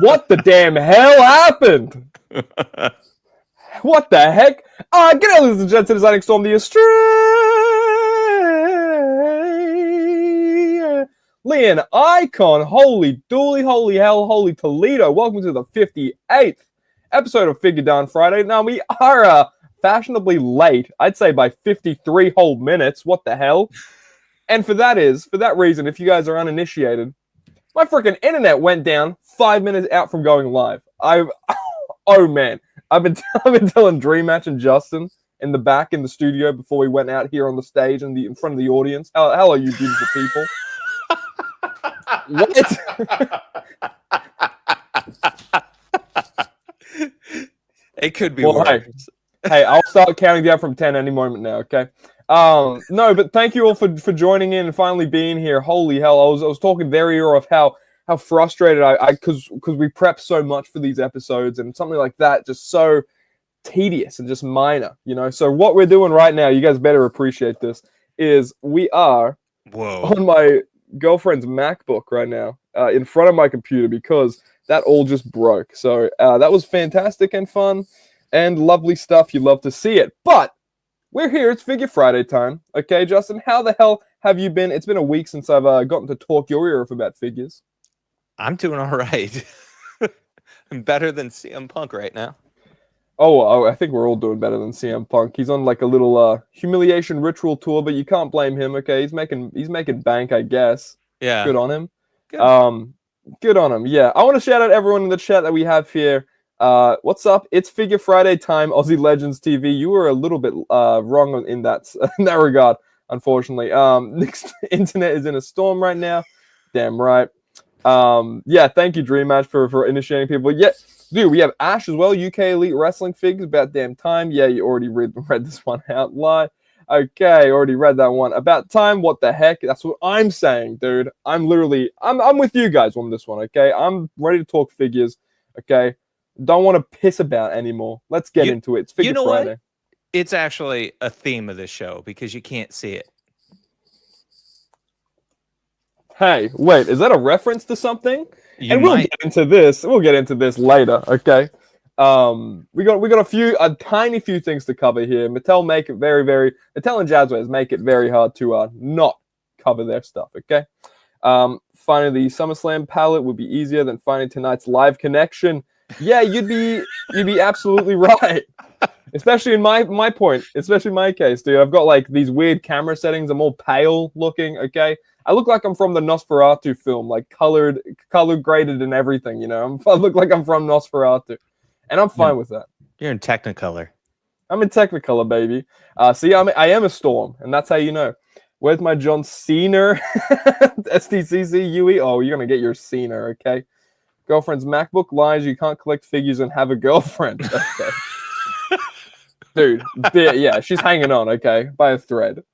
What the damn hell happened? What the heck? Get out, ladies and gents, to Designing Storm, the Australian icon. Holy dooly, holy hell, holy Toledo. Welcome to the 58th episode of Figure Down Friday. Now, we are fashionably late, I'd say by 53 whole minutes. What the hell? And for that reason, if you guys are uninitiated, my freaking internet went down 5 minutes out from going live. Oh man, I've been telling Dream Match and Justin in the back in the studio before we went out here on the stage and in front of the audience. How are you beautiful people? What? It could be worse. Hey, I'll start counting down from 10 any moment now, okay? No, but thank you all for joining in and finally being here. Holy hell, I was talking earlier of how frustrated because we prep so much for these episodes and something like that just so tedious and just minor, you know? So what we're doing right now, you guys better appreciate this, is we are on my girlfriend's MacBook right now in front of my computer because that all just broke. So that was fantastic and fun and lovely stuff. You love to see it. But we're here. It's Figure Friday time. Okay, Justin, how the hell have you been? It's been a week since I've gotten to talk your ear off about figures. I'm doing all right. I'm better than CM Punk right now. Oh, I think we're all doing better than CM Punk. He's on like a little humiliation ritual tour, but you can't blame him. Okay, he's making bank, I guess. Yeah. Good on him. Good on him. Yeah. I want to shout out everyone in the chat that we have here. What's up? It's Figure Friday time, Aussie Legends TV. You were a little bit wrong in that regard, unfortunately. Nick's internet is in a storm right now. Damn right. Yeah, thank you, Dream Match, for initiating people. Yeah, dude, we have Ash as well, UK Elite Wrestling Figs. About damn time. Yeah, you already read this one out live. Okay, already read that one. About time. What the heck? That's what I'm saying, dude. I'm with you guys on this one. Okay, I'm ready to talk figures. Okay. Don't want to piss about anymore. Let's get into it. It's Figure Friday. What? It's actually a theme of this show because you can't see it. Hey, wait, is that a reference to something? We'll get into this. We'll get into this later, okay? We got a tiny few things to cover here. Mattel and Jazzwares make it very hard to not cover their stuff, okay? Finding the SummerSlam palette would be easier than finding tonight's live connection. Yeah, you'd be absolutely right. Especially in my case, dude. I've got like these weird camera settings. I'm all pale looking, okay? I look like I'm from the Nosferatu film, like color graded and everything, you know. I look like I'm from Nosferatu. And I'm fine with that. You're in Technicolor. I'm in Technicolor, baby. See, I am a Storm, and that's how you know. Where's my John Cena? SDCC UE? Oh, you're going to get your Cena, okay? Girlfriend's MacBook lies. You can't collect figures and have a girlfriend. Okay. Dude, yeah, she's hanging on, okay, by a thread.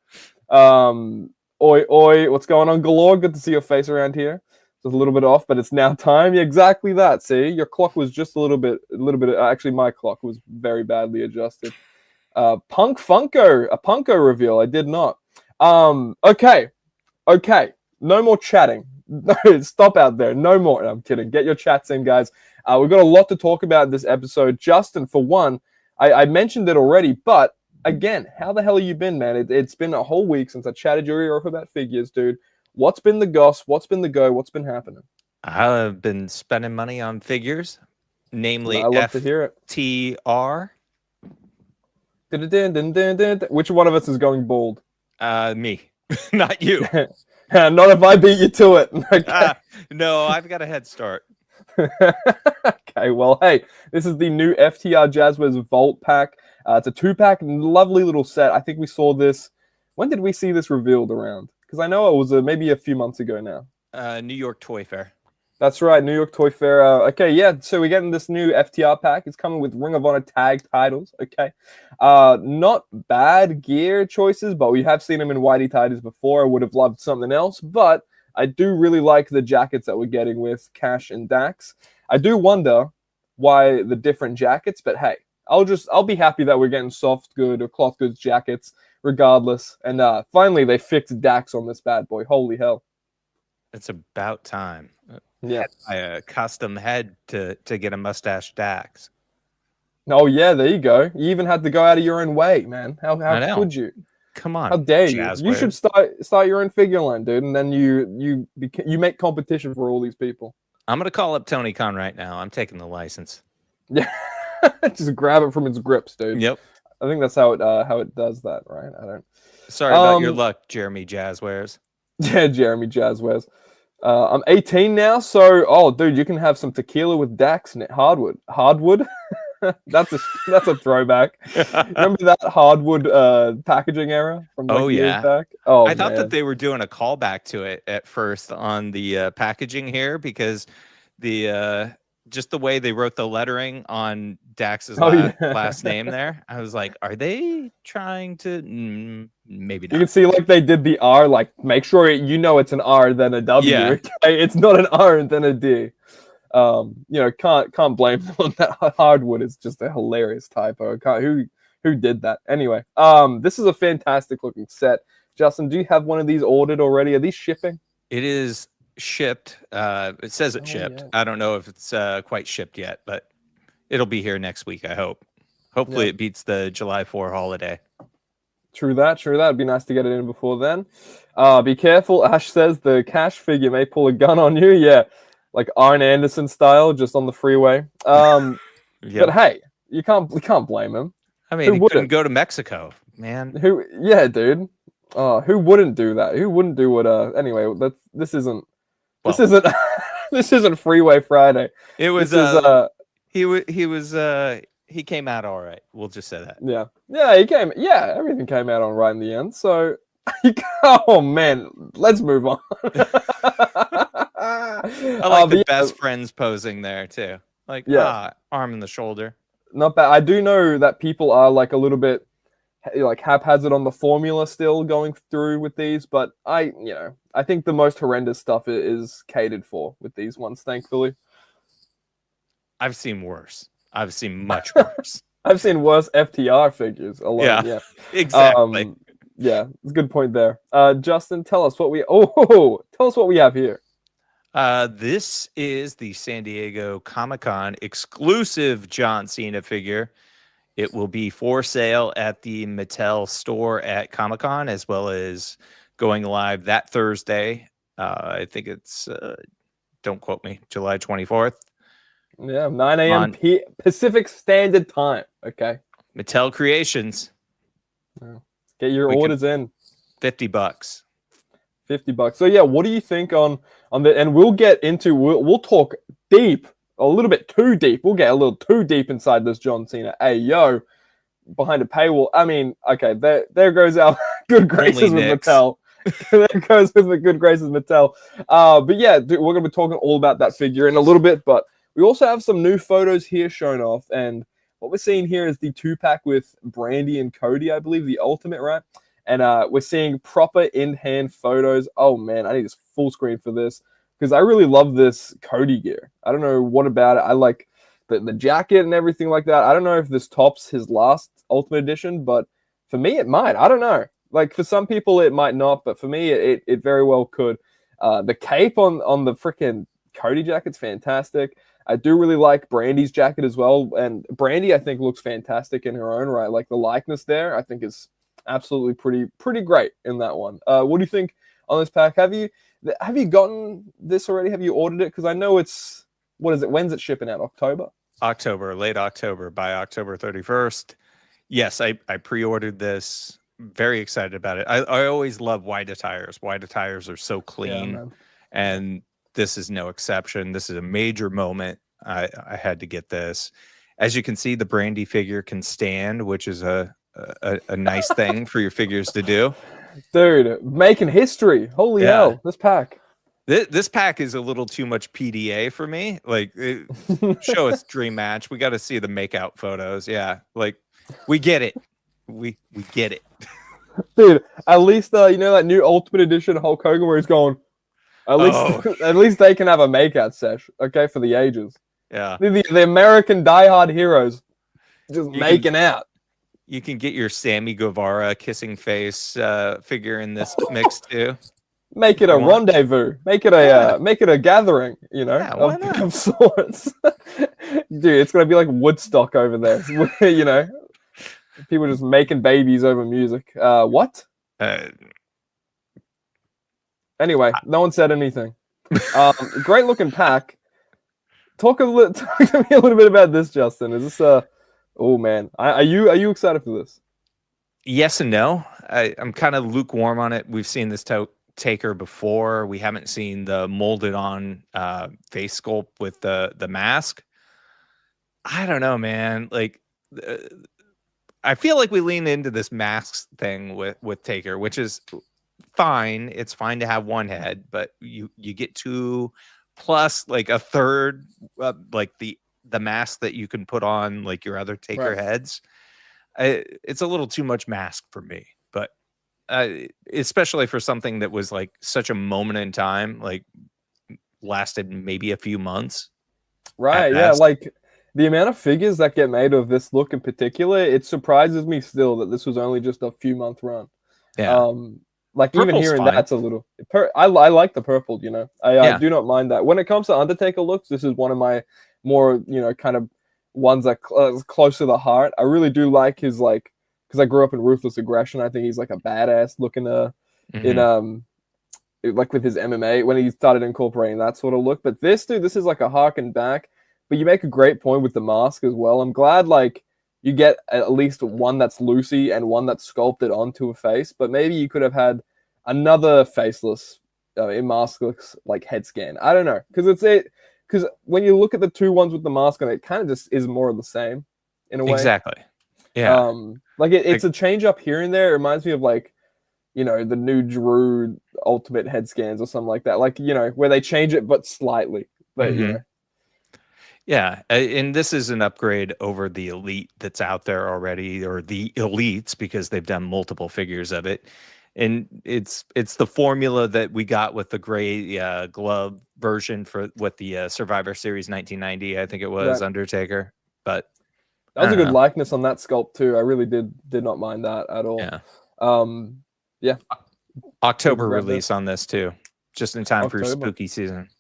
Oi, what's going on, Galore? Good to see your face around here. It's a little bit off, but it's now time. Yeah, exactly that. See, your clock was just a little bit. Actually, my clock was very badly adjusted. A Funko reveal. I did not. Okay. No more chatting. No, stop out there. No more. No, I'm kidding. Get your chats in, guys. We've got a lot to talk about in this episode. Justin, for one, I mentioned it already, but again, how the hell have you been, man? It's been a whole week since I chatted your ear off about figures, dude. What's been the goss? What's been the go? What's been happening? I've been spending money on figures, namely I love to hear it. FTR. Which one of us is going bald? Me, not you. Not if I beat you to it. Okay. No, I've got a head start. Okay, well, hey, this is the new FTR Jazzwares Vault Pack. It's a 2-pack, lovely little set. I think we saw this. When did we see this revealed around? Because I know it was maybe a few months ago now. New York Toy Fair. That's right, New York Toy Fair. Okay, yeah, so we're getting this new FTR pack. It's coming with Ring of Honor tag titles, okay? Not bad gear choices, but we have seen them in whitey titles before. I would have loved something else, but I do really like the jackets that we're getting with Cash and Dax. I do wonder why the different jackets, but hey, I'll be happy that we're getting soft good or cloth goods jackets regardless. And finally, they fixed Dax on this bad boy. Holy hell. It's about time. Yeah. Buy a custom head to get a mustache Dax. Oh yeah, there you go. You even had to go out of your own way, man. How I know. could you? Come How on, dare you? You should Jazzwares. start your own figure line, dude, and then you make competition for all these people. I'm gonna call up Tony Khan right now. I'm taking the license. Yeah, just grab it from its grips, dude. Yep. I think that's how it does that, right? I don't. Sorry about your luck, Jeremy Jazzwares. Yeah, Jeremy Jazzwares. I'm 18 now, so dude, you can have some tequila with Dax and hardwood. Hardwood. that's a throwback. Remember that hardwood packaging era from like years back? Oh, I thought man. that they were doing a callback to it at first on the packaging here because the just the way they wrote the lettering on Dax's last name there. I was like, are they trying to? Maybe not. You can see like they did the R, like make sure it's an R then a W. Yeah. Okay? It's not an R and then a D. Can't blame them on that. Hardwood is just a hilarious typo. Who did that? Anyway, this is a fantastic looking set. Justin, do you have one of these ordered already? Are these shipping? It is shipped. It says it's shipped. Yeah. I don't know if it's quite shipped yet, but it'll be here next week, I hope. Hopefully it beats the July 4 holiday. True that. It'd be nice to get it in before then. Be careful. Ash says the cash figure may pull a gun on you. Yeah. Like Arn Anderson style, just on the freeway. But hey, you can't blame him. I mean, he couldn't go to Mexico, man. Yeah, dude. Who wouldn't do that? Who wouldn't do what? Anyway, this isn't this isn't Freeway Friday. It was. He came out all right. We'll just say that. Yeah, he came. Yeah, everything came out all right in the end. So, oh man, let's move on. I like the best friends posing there too. Like, arm in the shoulder. Not bad. I do know that people are like a little bit like haphazard on the formula still going through with these, but I think the most horrendous stuff is catered for with these ones, thankfully. I've seen worse. I've seen much worse. I've seen worse FTR figures alone. Yeah, exactly. It's a good point there. Justin, tell us what we have here. This is the San Diego Comic-Con exclusive John Cena figure. It will be for sale at the Mattel store at Comic-Con, as well as going live that Thursday. I think it's, don't quote me, July 24th. Yeah, 9 a.m. Pacific Standard Time. Okay. Mattel Creations. Get your orders in. $50. $50. So yeah, what do you think on the? And we'll get into. We'll talk deep, a little bit too deep. We'll get a little too deep inside this John Cena. Hey yo, behind a paywall. I mean, okay, there goes our good graces with Mattel. There goes with the good graces with Mattel. But yeah, dude, we're gonna be talking all about that figure in a little bit. But we also have some new photos here shown off, and what we're seeing here is the 2-pack with Brandy and Cody, I believe, the Ultimate, right? And we're seeing proper in-hand photos. Oh, man, I need this full screen for this because I really love this Cody gear. I don't know what about it. I like the jacket and everything like that. I don't know if this tops his last Ultimate Edition, but for me, it might. I don't know. Like, for some people, it might not, but for me, it very well could. The cape on the freaking Cody jacket's fantastic. I do really like Brandy's jacket as well. And Brandy, I think, looks fantastic in her own right. Like, the likeness there, I think, is absolutely pretty great in that one. What do you think on this pack? Have you gotten this already? Have you ordered it? Because I know it's, what is it? When's it shipping out? Late October, by October 31st. Yes, I pre-ordered this. Very excited about it. I always love white attires. White attires are so clean, and this is no exception. This is a major moment. I had to get this. As you can see, the Brandy figure can stand, which is a nice thing for your figures to do. Dude, making history. Holy hell, this pack. This pack is a little too much PDA for me. Like, show us dream match. We got to see the makeout photos. Yeah, like, we get it. We get it. Dude, at least that new Ultimate Edition Hulk Hogan where he's going, at least they can have a makeout sesh, okay, for the ages. Yeah. The American diehard heroes just making out. You can get your Sammy Guevara kissing face figure in this mix too. make it a rendezvous, make it a gathering, you know, of sorts. Dude, it's gonna be like Woodstock over there, you know, people just making babies over music. What? Anyway, no one said anything. Great looking pack. Talk to me a little bit about this, Justin. Is this oh man, are you excited for this? Yes and no. I'm kind of lukewarm on it. We've seen this Taker before. We haven't seen the molded on face sculpt with the mask. I don't know, man. Like, I feel like we lean into this mask thing with Taker, which is fine. It's fine to have one head, but you get two plus like a third, like the mask that you can put on like your other Taker heads. It's a little too much mask for me, but especially for something that was like such a moment in time, like lasted maybe a few months. Right. Yeah. Like the amount of figures that get made of this look in particular, it surprises me still that this was only just a few month run. Yeah. Like Purple's even hearing that's a little. I like the purple. You know, I do not mind that. When it comes to Undertaker looks, this is one of my more, you know, kind of ones that close to the heart. I really do like his, like, because I grew up in Ruthless Aggression. I think he's like a badass looking in like with his MMA when he started incorporating that sort of look. But this dude, this is like a harken back. But you make a great point with the mask as well. I'm glad like you get at least one that's loosey and one that's sculpted onto a face. But maybe you could have had another faceless in maskless like head scan. I don't know, because when you look at the two ones with the mask on it, kind of just is more of the same in a way. Exactly. Yeah. Like it's a change up here and there. It reminds me of like, you know, the new Drew Ultimate head scans or something like that. Like, you know, where they change it but slightly. But you know. Yeah, and this is an upgrade over the Elite that's out there already, or the Elites, because they've done multiple figures of it. And it's the formula that we got with the gray glove version with the Survivor Series 1990, I think it was, Undertaker. But that was a good likeness on that sculpt too. I really did not mind that at all. Yeah. October release on this too, just in time for spooky season.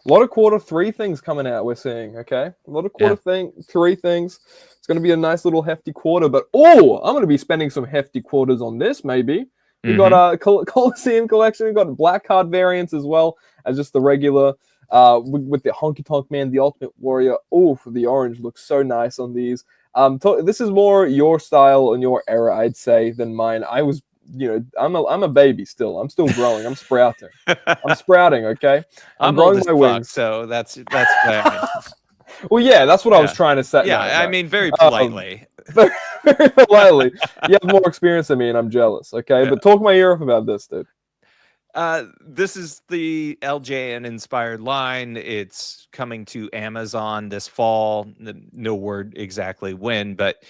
A lot of Q3 things coming out, we're seeing, okay? A lot of Q3 things. It's going to be a nice little hefty quarter, but I'm going to be spending some hefty quarters on this, maybe. We got a Coliseum collection. We've got black card variants as well as just the regular with the Honky Tonk Man, the Ultimate Warrior. The orange looks so nice on these. This is more your style and your era, I'd say, than mine. I was, you know, I'm a baby still. I'm still growing. I'm sprouting. I'm sprouting. Okay, I'm growing my wings. So that's fair. Well, yeah, that's what I was trying to say. Yeah, I mean, very politely. Very, very politely. You have more experience than me, and I'm jealous. Okay, but talk my ear off about this, dude. This is the LJN inspired line. It's coming to Amazon this fall. No word exactly when, but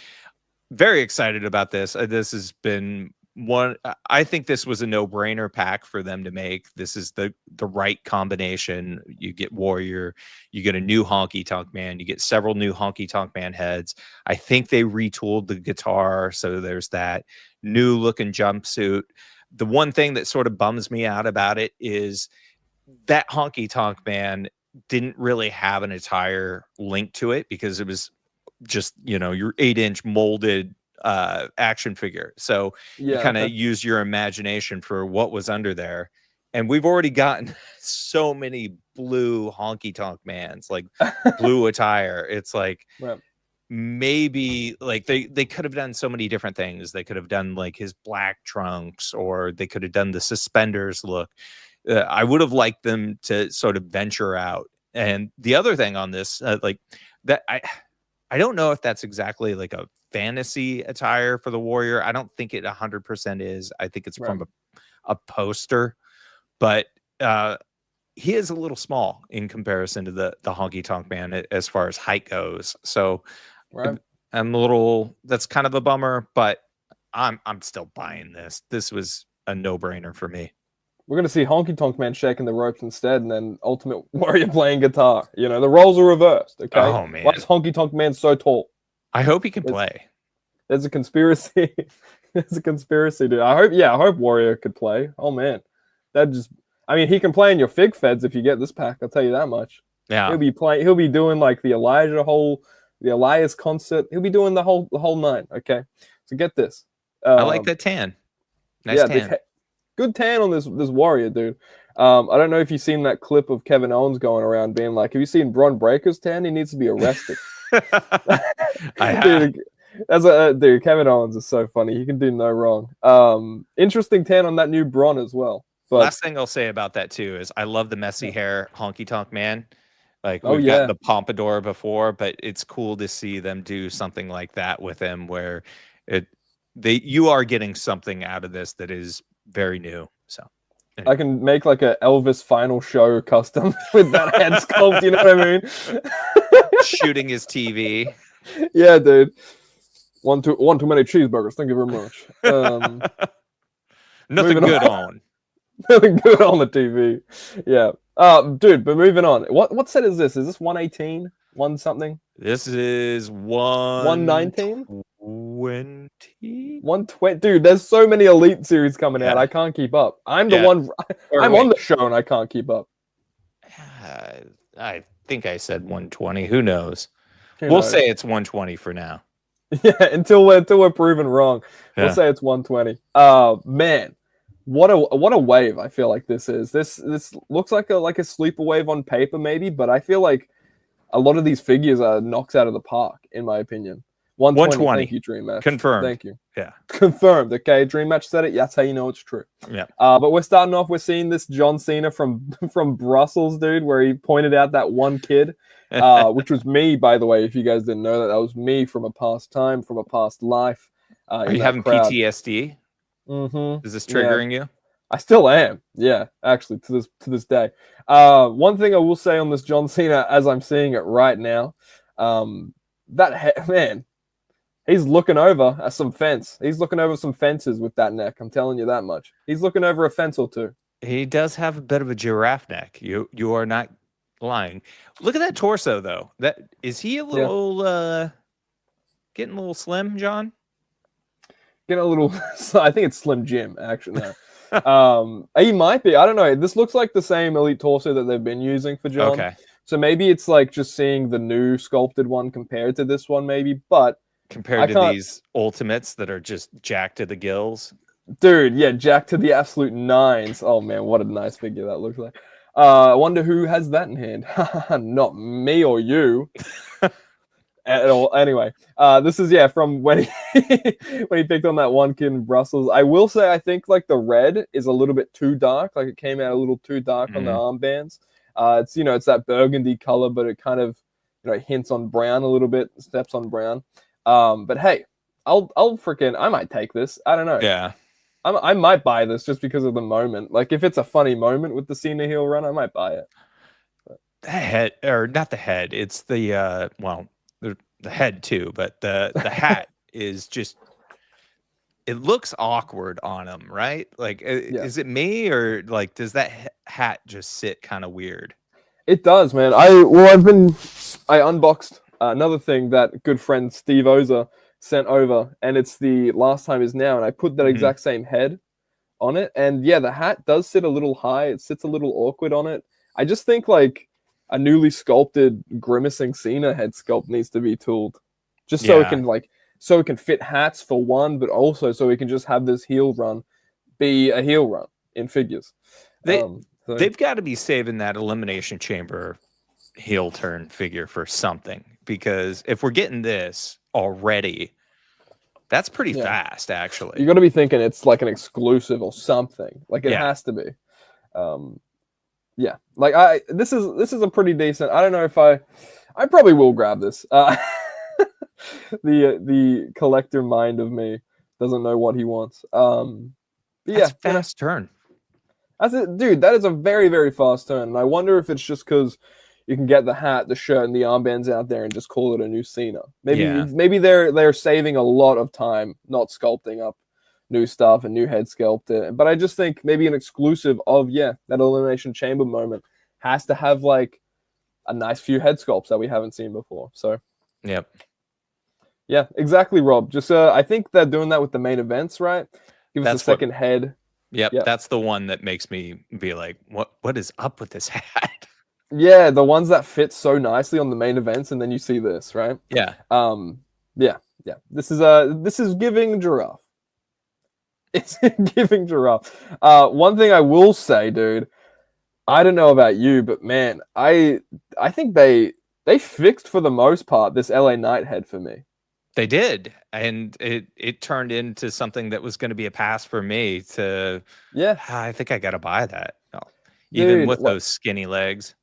very excited about this. This has been one. I think this was a no-brainer pack for them to make. This is the right combination. You get Warrior, you get a new Honky Tonk Man, you get several new Honky Tonk Man heads. I think they retooled the guitar, so there's that new looking jumpsuit. The one thing that sort of bums me out about it is that Honky Tonk Man didn't really have an attire linked to it, because it was just, you know, your 8-inch molded action figure. So you kind of use your imagination for what was under there. And we've already gotten so many blue Honky Tonk Mans, like blue attire. It's like maybe like they could have done so many different things. They could have done like his black trunks, or they could have done the suspenders look. I would have liked them to sort of venture out. And the other thing on this, like that, I don't know if that's exactly like a fantasy attire for the Warrior. I don't think it 100% is. I think it's from a poster, but he is a little small in comparison to the Honky Tonk Man as far as height goes. So I'm a little, that's kind of a bummer, but I'm still buying this. This was a no-brainer for me. We're going to see Honky Tonk Man shaking the ropes instead, and then Ultimate Warrior playing guitar. You know, the roles are reversed, okay? Oh, man. Why is Honky Tonk Man so tall? I hope he can play. There's a conspiracy. There's a conspiracy, dude. I hope Warrior could play. Oh, man. That just, I mean, he can play in your Fig Feds if you get this pack. I'll tell you that much. Yeah, He'll be doing like the Elias concert. He'll be doing the whole nine. Okay, so get this. I like that tan. Nice tan. Good tan on this Warrior, dude. I don't know if you've seen that clip of Kevin Owens going around being like, "Have you seen Bron Breakker's tan? He needs to be arrested." I have. Dude, Kevin Owens is so funny. He can do no wrong. Interesting tan on that new Bron as well. But last thing I'll say about that too is I love the messy hair honky tonk man. Like we've got the pompadour before, but it's cool to see them do something like that with him, where you are getting something out of this that is very new. So I can make like a Elvis final show custom with that head sculpt. You know what I mean? Shooting his TV. Yeah, dude. One too many cheeseburgers. Thank you very much. Nothing good on. Nothing good on the TV. Yeah. Dude, but moving on. What set is this? Is this 118? One something? This is 119? 120. Dude, there's so many Elite series coming out. I can't keep up. I'm the one. I'm on the show and I can't keep up. I think I said 120. Who knows? We'll say it's 120 for now. Yeah, until we're proven wrong. We'll say it's 120. Man. What a wave I feel like this is. This looks like a sleeper wave on paper maybe, but I feel like a lot of these figures are knocks out of the park in my opinion. 120. Thank you, Dream Match. Confirmed. Thank you. Yeah. Confirmed. Okay, Dream Match said it. That's how you know it's true. Yeah. But we're starting off. We're seeing this John Cena from Brussels, dude, where he pointed out that one kid, which was me, by the way. If you guys didn't know that was me from a past time, from a past life. Are you having PTSD? Mm-hmm. Is this triggering you? I still am. Yeah, actually, to this day. One thing I will say on this John Cena, as I'm seeing it right now, man, he's looking over some fence. He's looking over some fences with that neck. I'm telling you that much. He's looking over a fence or two. He does have a bit of a giraffe neck. You are not lying. Look at that torso, though. Is he a little getting a little slim, John? Getting a little. I think it's Slim Jim, actually. No. He might be. I don't know. This looks like the same Elite torso that they've been using for John. Okay. So maybe it's like just seeing the new sculpted one compared to this one, maybe. But compared to these Ultimates that are just jacked to the gills. Dude, yeah, jacked to the absolute nines. Oh man, what a nice figure that looks like. I wonder who has that in hand. Not me or you. At all. Anyway, this is from when he picked on that one kid in Brussels. I will say I think like the red is a little bit too dark. Like it came out a little too dark on the armbands. It's it's that burgundy color, but it kind of hints on brown a little bit, steps on brown. But hey, I might take this. I don't know. Yeah. I might buy this just because of the moment. Like if it's a funny moment with the Cena heel run, I might buy it. But the head, or not the head. It's the the head too, but the hat is just. It looks awkward on him, right? Like, is it me or like does that hat just sit kind of weird? It does, man. I unboxed another thing that good friend Steve Oza sent over, and it's the Last Time Is Now, and I put that exact same head on it, and yeah, the hat does sit a little high. It sits a little awkward on it. I just think like a newly sculpted grimacing Cena head sculpt needs to be tooled, just so it can fit hats for one, but also so we can just have this heel run be a heel run in figures. They've got to be saving that Elimination Chamber heel turn figure for something, because if we're getting this already, that's pretty fast, actually. You got to be thinking it's like an exclusive or something. Like it has to be. Like this is a pretty decent. I don't know if I probably will grab this. The collector mind of me doesn't know what he wants. That's fast turn. That's it, dude. That is a very, very fast turn, and I wonder if it's just because you can get the hat, the shirt, and the armbands out there and just call it a new Cena. Maybe they're saving a lot of time not sculpting up new stuff and new head sculpt. But I just think maybe an exclusive of that Elimination Chamber moment has to have like a nice few head sculpts that we haven't seen before. So yeah, exactly, Rob. Just I think they're doing that with the main events, right? Give us a second head. Yep, Yep. that's the one that makes me be like, what is up with this hat? Yeah, the ones that fit so nicely on the main events, and then you see this, right? Yeah. Yeah. This is giving giraffe. It's giving giraffe. One thing I will say, dude, I don't know about you, but man, I think they fixed for the most part this LA Knight head for me. They did, and it turned into something that was going to be a pass for me to. Yeah, I think I got to buy that. No. Even dude. with those skinny legs.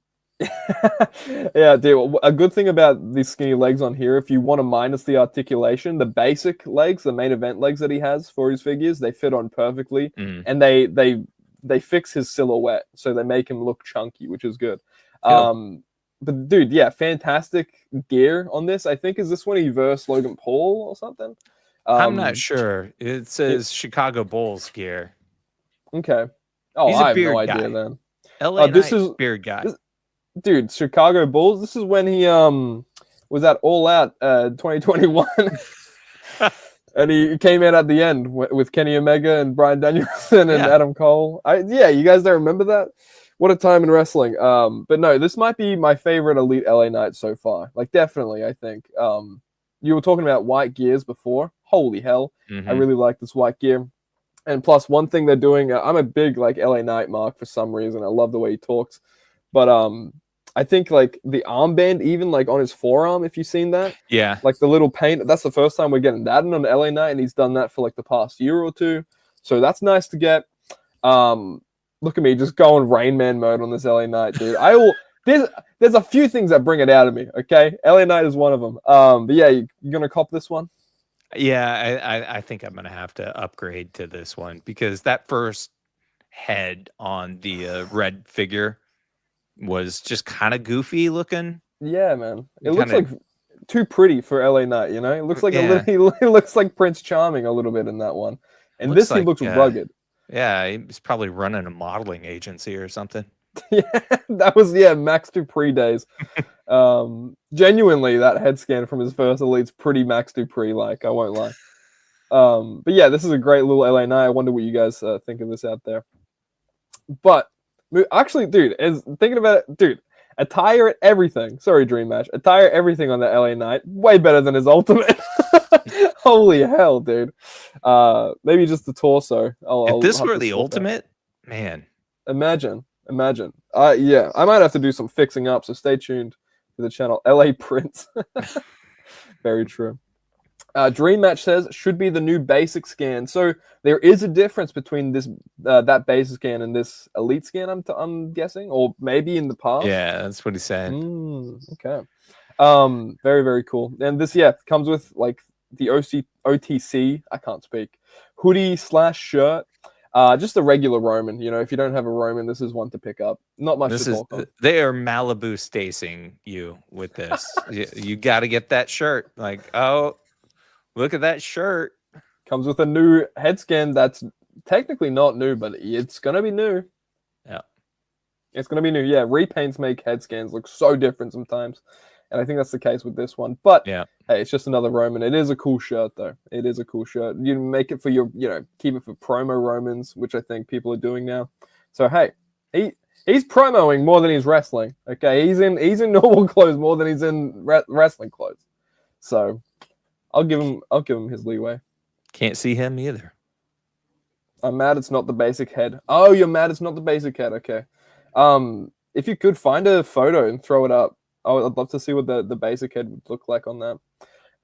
Yeah, dude. A good thing about these skinny legs on here, if you want to minus the articulation, the basic legs, the main event legs that he has for his figures, they fit on perfectly, and they fix his silhouette, so they make him look chunky, which is good. Cool. But dude, yeah, fantastic gear on this. I think is this when he versed Logan Paul or something? I'm not sure. It says Chicago Bulls gear. Okay. Oh, He's a I have no beard idea guy. then. LA This Knight, is beard guy. dude, Chicago Bulls. This is when he was at All Out 2021. And he came in at the end with Kenny Omega and Bryan Danielson and Adam Cole. Yeah, you guys don't remember that? What a time in wrestling. But no, this might be my favorite Elite LA Knight so far. Like, definitely, I think. You were talking about white gears before. Holy hell. I really like this white gear. And plus, one thing they're doing, I'm a big, like, LA Knight mark for some reason. I love the way he talks. But I think, like, the armband, even, like, on his forearm, if you've seen that. Yeah. Like, the little paint. That's the first time we're getting that in on the LA Knight, and he's done that for, like, the past year or two. So that's nice to get. Look at me, just going Rain Man mode on this LA Knight, dude. There's a few things that bring it out of me, okay? LA Knight is one of them. But yeah, you're going to cop this one? Yeah, I think I'm going to have to upgrade to this one because that first head on the red figure was just kind of goofy looking. Yeah, man. It looks like too pretty for LA Knight, you know? It looks like he looks like Prince Charming a little bit in that one. And this, he looks rugged. Yeah, he's probably running a modeling agency or something. Yeah, that was Max Dupree days. Genuinely, that head scan from his first Elite's pretty Max Dupree like. I won't lie. But yeah, this is a great little LA Knight. I wonder what you guys think of this out there. But actually, dude, thinking about it, dude, attire everything. Sorry, Dream Match. Attire everything on that LA Knight way better than his Ultimate. Holy hell, dude. Maybe just the torso. If this were the Ultimate, man. Imagine. Yeah, I might have to do some fixing up, so stay tuned to the channel. LA Prince. Very true. Dream Match says should be the new basic scan. So there is a difference between this that basic scan and this Elite scan. I'm guessing, or maybe in the past. Yeah, that's what he's saying. Okay. Very, very cool. And this comes with like the OTC. I can't speak. Hoodie / shirt. Just a regular Roman. You know, if you don't have a Roman, this is one to pick up. Not much to talk on. They are Malibu stacing you with this. you got to get that shirt. Like, oh, look at that shirt. Comes with a new head scan that's technically not new, but it's going to be new. Yeah. It's going to be new. Yeah, repaints make head scans look so different sometimes. And I think that's the case with this one. But hey, it's just another Roman. It is a cool shirt, though. It is a cool shirt. You make it for your, keep it for promo Romans, which I think people are doing now. So hey, he's promoing more than he's wrestling. Okay, he's in normal clothes more than he's in wrestling clothes. So I'll give him his leeway. Can't see him either. I'm mad it's not the basic head. Oh, you're mad it's not the basic head. Okay. If you could find a photo and throw it up. I'd love to see what the basic head would look like on that.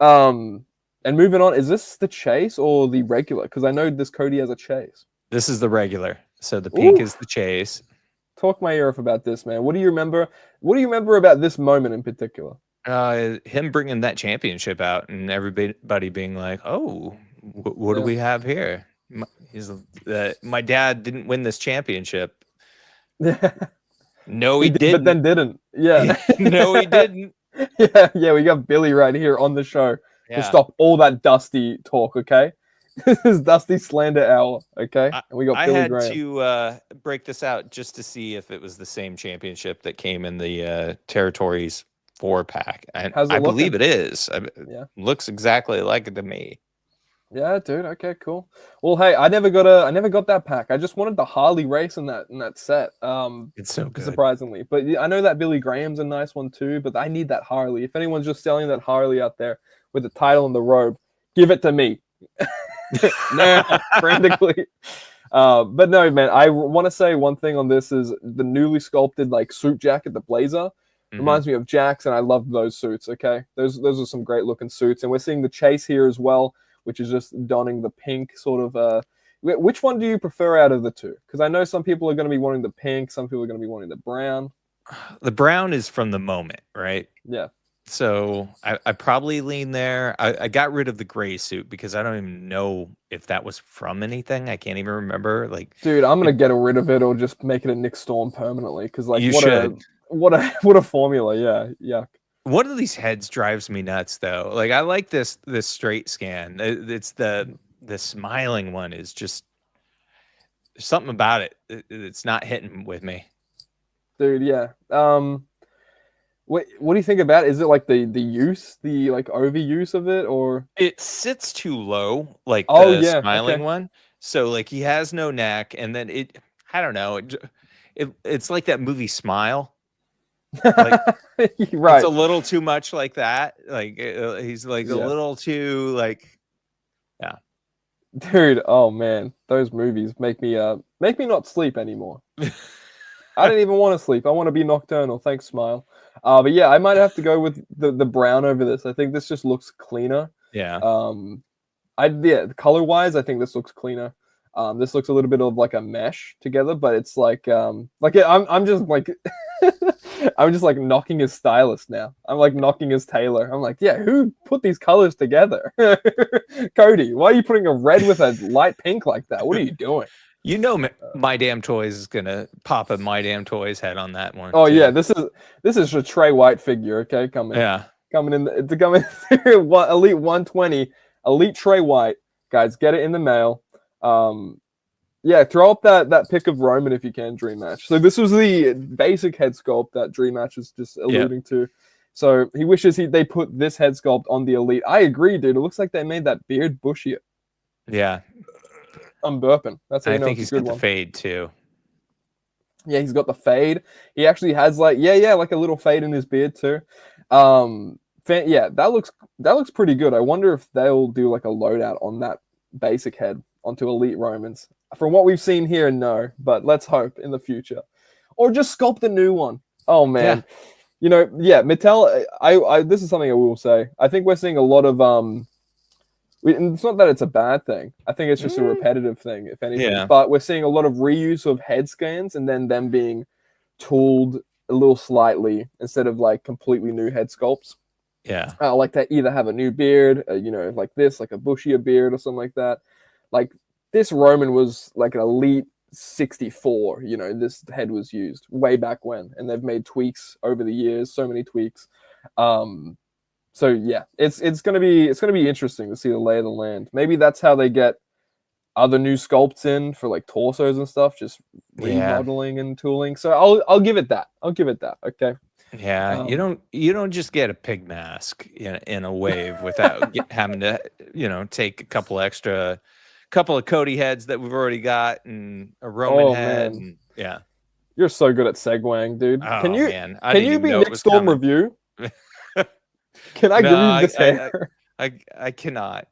And moving on, is this the chase or the regular? Because I know this Cody has a chase. This is the regular. So the pink is the chase. Talk my ear off about this, man. What do you remember? What do you remember about this moment in particular? Him bringing that championship out and everybody being like, "Oh, what do we have here?" My dad didn't win this championship. No, he didn't. But then didn't. Yeah. No, he didn't. Yeah. We got Billy right here on the show to stop all that Dusty talk. Okay, this is Dusty slander hour. Okay, and we got Billy Graham. I had to break this out just to see if it was the same championship that came in the Territories 4-pack, and I believe it is. Looks exactly like it to me. Yeah, dude. Okay, cool. Well, hey, I never got that pack. I just wanted the Harley race in that set. It's so good. Surprisingly, but I know that Billy Graham's a nice one too. But I need that Harley. If anyone's just selling that Harley out there with the title and the robe, give it to me. Nah, frantically. But no, man. I want to say one thing on this is the newly sculpted like suit jacket, the blazer. Reminds me of Jack's, and I love those suits. Okay, those are some great looking suits, and we're seeing the Chase here as well, which is just donning the pink sort of. Which one do you prefer out of the two? Because I know some people are going to be wanting the pink, some people are going to be wanting the brown. The brown is from the moment, right? Yeah. So I probably lean there. I got rid of the gray suit because I don't even know if that was from anything. I can't even remember. Like, dude, I'm gonna get rid of it or just make it a Nick Storm permanently. Because like, you should. What a formula. Yeah, yuck. One of these heads drives me nuts though. Like I like this straight scan. It's the smiling one is just something about it. It's not hitting with me. Dude, yeah. What do you think about it? Is it like the use, the like overuse of it, or it sits too low, like the smiling one. So like he has no neck, and then I don't know. It's like that movie Smile. Like, right. It's a little too much like that. Like he's like a little too like, yeah. Dude, oh man, those movies make me not sleep anymore. I don't even want to sleep. I want to be nocturnal. Thanks, Smile. But yeah, I might have to go with the brown over this. I think this just looks cleaner. Yeah. Color wise, I think this looks cleaner. This looks a little bit of like a mesh together, but it's like I'm just like I'm just like knocking his stylist now. I'm like knocking his tailor. I'm like, yeah, who put these colors together? Cody, why are you putting a red with a light pink like that? What are you doing? You know, My Damn Toys is gonna pop a My Damn Toys head on that one. Oh too. Yeah, this is a Trey White figure. Okay, coming in Elite 120, Elite Trey White. Guys, get it in the mail. Yeah, throw up that pic of Roman if you can, Dream Match. So this was the basic head sculpt that Dream Match is just alluding to. So he wishes they put this head sculpt on the Elite. I agree, dude. It looks like they made that beard bushier. Yeah. I'm burping. That's how I think he's got the fade too. Yeah, he's got the fade. He actually has like like a little fade in his beard too. That looks pretty good. I wonder if they'll do like a loadout on that basic head onto Elite Romans. From what we've seen here, no, but let's hope in the future. Or just sculpt a new one. Oh man. Yeah. Mattel, I this is something I will say. I think we're seeing a lot of it's not that it's a bad thing. I think it's just a repetitive thing, if anything. Yeah. But we're seeing a lot of reuse of head scans and then them being tooled a little slightly instead of like completely new head sculpts. Yeah. Like to either have a new beard, like this, like a bushier beard or something like that. Like this Roman was like an Elite 64. This head was used way back when, and they've made tweaks over the years, so many tweaks. So yeah, it's gonna be interesting to see the lay of the land. Maybe that's how they get other new sculpts in for like torsos and stuff, just remodeling and tooling. So I'll give it that. Okay. Yeah, you don't just get a pig mask in a wave without having to take a couple of Cody heads that we've already got and a Roman head. And, yeah, you're so good at segueing, dude. Oh, can you man. Can you be Nick Storm review? Can I give you this hair? I cannot.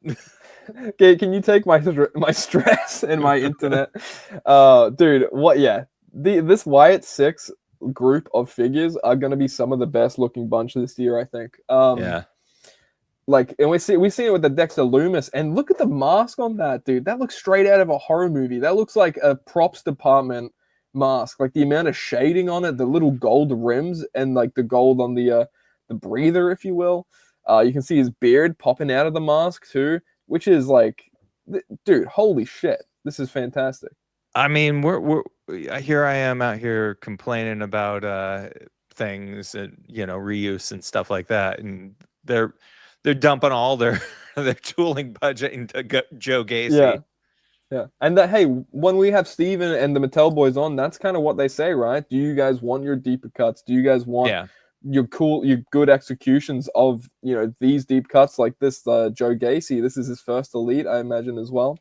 Okay, can you take my stress and my internet? Dude, what? Yeah, this Wyatt 6 group of figures are going to be some of the best looking bunch this year, I think. Yeah. Like, and we see it with the Dexter Loomis, and look at the mask on that, dude. That looks straight out of a horror movie. That looks like a props department mask. Like the amount of shading on it, the little gold rims, and like the gold on the breather, if you will. You can see his beard popping out of the mask too, which is like, dude, holy shit, this is fantastic. I mean, we're here. I am out here complaining about things and reuse and stuff like that, and they're dumping all their tooling budget into Joe Gacy. Yeah, and that, hey, when we have Steven and the Mattel boys on, that's kind of what they say, right? Do you guys want your deeper cuts? Do you guys want your good executions of these deep cuts like this. Joe Gacy, this is his first elite, I imagine, as well.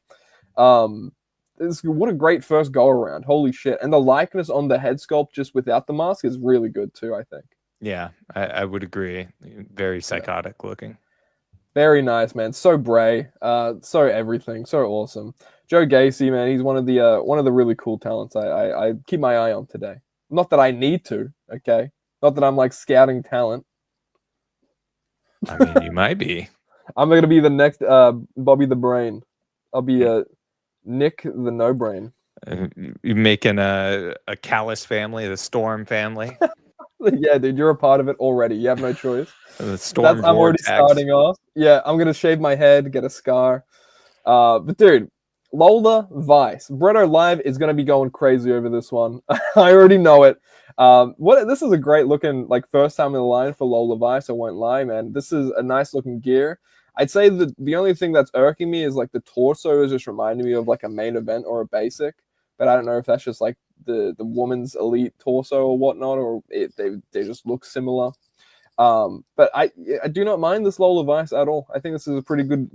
What a great first go around. Holy shit. And the likeness on the head sculpt just without the mask is really good too, I think. Yeah, I would agree. Very psychotic looking. Very nice, man. So Bray, so everything, so awesome. Joe Gacy, man, he's one of the really cool talents I keep my eye on today. Not that I need to, okay? Not that I'm like scouting talent. I mean, you might be. I'm gonna be the next Bobby the Brain. I'll be Nick the No Brain. You're making a Callus family, the Storm family. Yeah, dude, you're a part of it already. You have no choice. The Storm I'm already starting off. Yeah, I'm gonna shave my head, get a scar. But dude, Lola Vice, Bretto Live is gonna be going crazy over this one. I already know it. This is a great looking first time in the line for Lola Vice. I won't lie, man. This is a nice looking gear. I'd say that the only thing that's irking me is the torso is just reminding me of a main event or a basic. But I don't know if that's just the woman's elite torso or whatnot, or they just look similar. But I do not mind this Lola Vice at all. I think this is a pretty good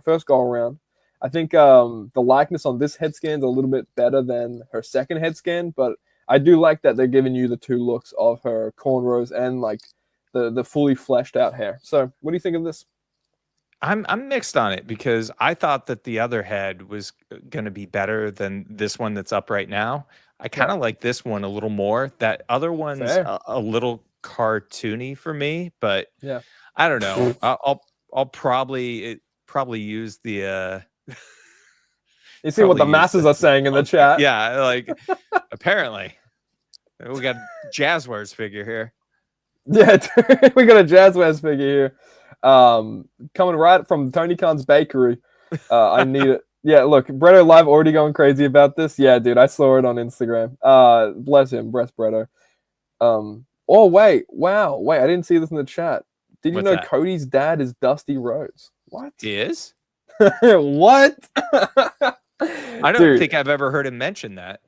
first go around. I think the likeness on this head scan is a little bit better than her second head scan, but I do like that they're giving you the two looks of her cornrows and the fully fleshed out hair. So what do you think of this? I'm mixed on it because I thought that the other head was going to be better than this one that's up right now. I kind of like this one a little more. That other one's a little cartoony for me, but yeah, I don't know. I'll probably use the. You see what the masses are saying in the chat? Yeah, apparently we got Jazzwares figure here. Yeah, we got a Jazzwares figure here. Coming right from Tony Khan's bakery. I need it. Yeah, look, Bretto Live already going crazy about this. Yeah, dude, I saw it on Instagram. Bless him, Bretto. Oh wait, wow, I didn't see this in the chat. Did you know that? Cody's dad is Dusty Rhodes? What? He is? What? I don't think I've ever heard him mention that.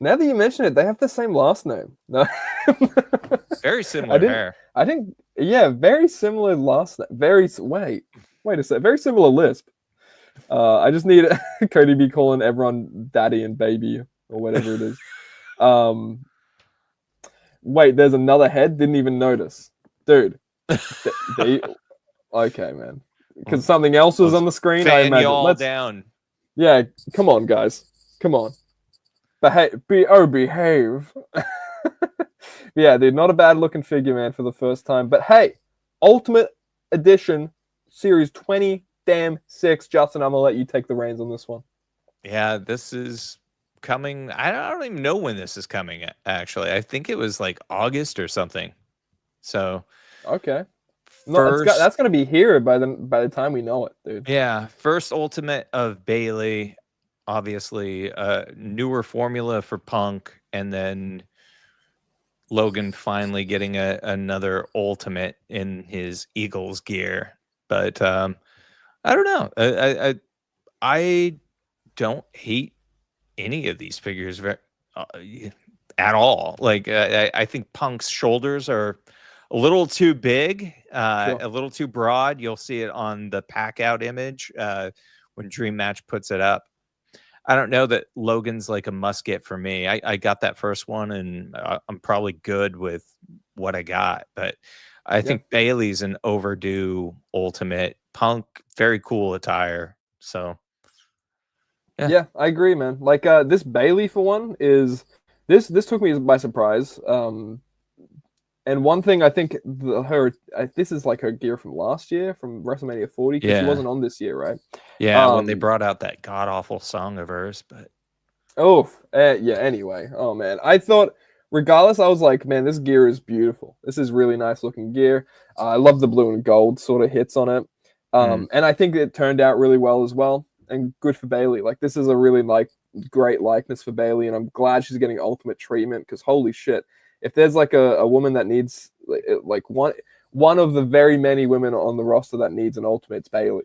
Now that you mention it, they have the same last name. No. Very similar hair. I think, yeah, very similar last name. Wait a sec. Very similar lisp. I just need Cody be calling everyone daddy and baby or whatever it is. Wait, there's another head. Didn't even notice, dude. Okay, man. Because something else was on the screen. I imagine. All down. Yeah, come on, guys. Come on. Behave. Yeah, dude, not a bad looking figure, man, for the first time. But hey, Ultimate Edition Series 20 damn 6. Justin, I'm gonna let you take the reins on this one. Yeah, this is coming. I don't even know when this is coming. Actually, I think it was August or something. So okay, that's gonna be here by the time we know it, dude. Yeah, first Ultimate of Bailey. Obviously, newer formula for Punk, and then Logan finally getting another Ultimate in his Eagles gear. But I don't know. I don't hate any of these figures at all. I think Punk's shoulders are a little too big, a little too broad. You'll see it on the pack out image when Dream Match puts it up. I don't know that Logan's a must get for me. I got that first one, and I'm probably good with what I got. But I think Bailey's an overdue Ultimate. Punk, very cool attire. So, yeah, I agree, man. This Bailey for one is this took me by surprise. And one thing I think this is her gear from last year, from WrestleMania 40, because she wasn't on this year, right? Yeah, when they brought out that god-awful song of hers, but... anyway. Oh, man. I thought, regardless, I was like, man, this gear is beautiful. This is really nice looking gear. I love the blue and gold sort of hits on it. And I think it turned out really well as well, and good for Bailey. This is a really, great likeness for Bailey, and I'm glad she's getting ultimate treatment, because holy shit. If there's a woman that needs one of the very many women on the roster that needs an ultimate, it's Bailey.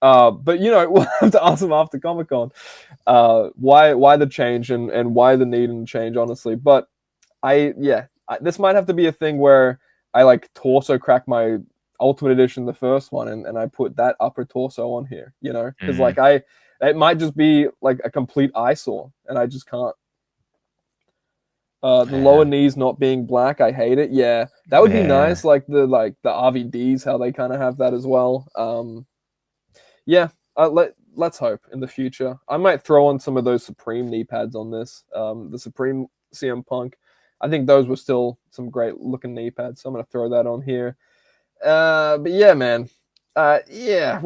But we'll have to ask him after Comic-Con why the change and why the need and change, honestly. But this might have to be a thing where I like torso crack my Ultimate Edition, the first one, and I put that upper torso on here, because it might just be like a complete eyesore, and I just can't. The lower knees not being black, I hate it. Yeah, that would be nice. Like the RVDs, how they kind of have that as well. Let's hope in the future. I might throw on some of those Supreme knee pads on this. The Supreme CM Punk. I think those were still some great looking knee pads. So I'm gonna throw that on here. But yeah, man. What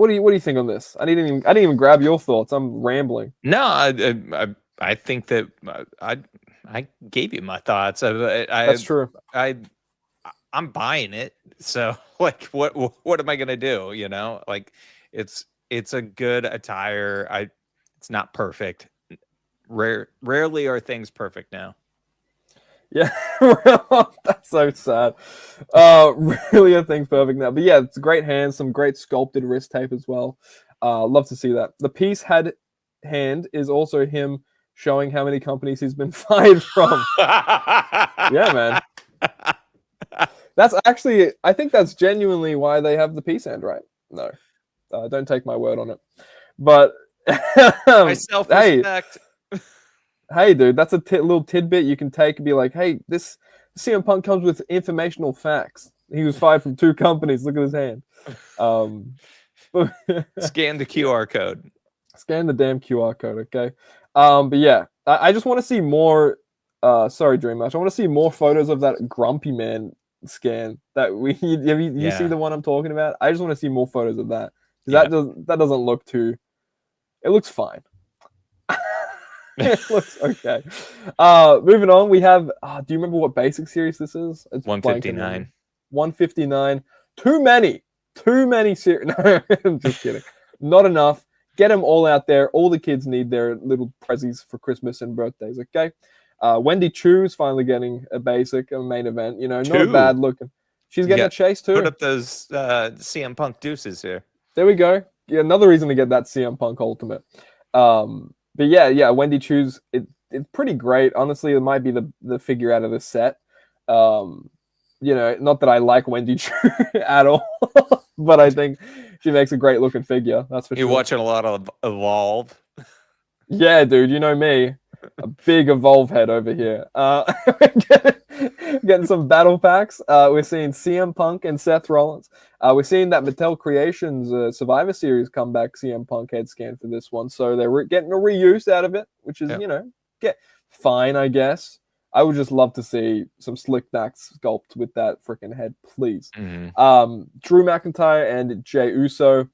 do you think on this? I didn't even grab your thoughts. I'm rambling. No, I think that I gave you my thoughts. That's true. I'm buying it. So like, what am I gonna do? Like it's a good attire. It's not perfect. Rarely are things perfect now. Yeah, that's so sad. Really are things perfect now. But yeah, it's great hands, some great sculpted wrist tape as well. Love to see that. The piece hand is also him showing how many companies he's been fired from. Yeah, man. That's actually, I think that's genuinely why they have the peace hand, right? No, don't take my word on it. But my self-respect. Hey, dude, that's a little tidbit you can take and be like, hey, this CM Punk comes with informational facts. He was fired from 2 companies. Look at his hand. Scan the QR code. Scan the damn QR code, okay? But yeah, I just want to see more. Sorry, Dream Match. I want to see more photos of that Grumpy Man scan. That you see the one I'm talking about? I just want to see more photos of that. That doesn't look too. It looks fine. It looks okay. Moving on, we have. Do you remember what basic series this is? It's 159. 159. Too many series. No, I'm just kidding. Not enough. Get them all out there. All the kids need their little prezzies for Christmas and birthdays. Okay. Wendy Chu's finally getting a main event. Not bad looking. She's getting a chase too. Put up those CM Punk deuces here. There we go. Yeah, another reason to get that CM Punk Ultimate. But yeah, Wendy Chu's it's pretty great. Honestly, it might be the figure out of the set. Not that I like Wendy Chu at all, but I think she makes a great looking figure. That's for sure. You're watching a lot of Evolve. Yeah, dude, you know me. A big Evolve head over here. Getting some battle packs. We're seeing CM Punk and Seth Rollins. We're seeing that Mattel Creations Survivor Series comeback CM Punk head scan for this one. So they're getting a reuse out of it, which is, fine, I guess. I would just love to see some slick back sculpt with that freaking head, please. Mm-hmm. Drew McIntyre and Jey Uso,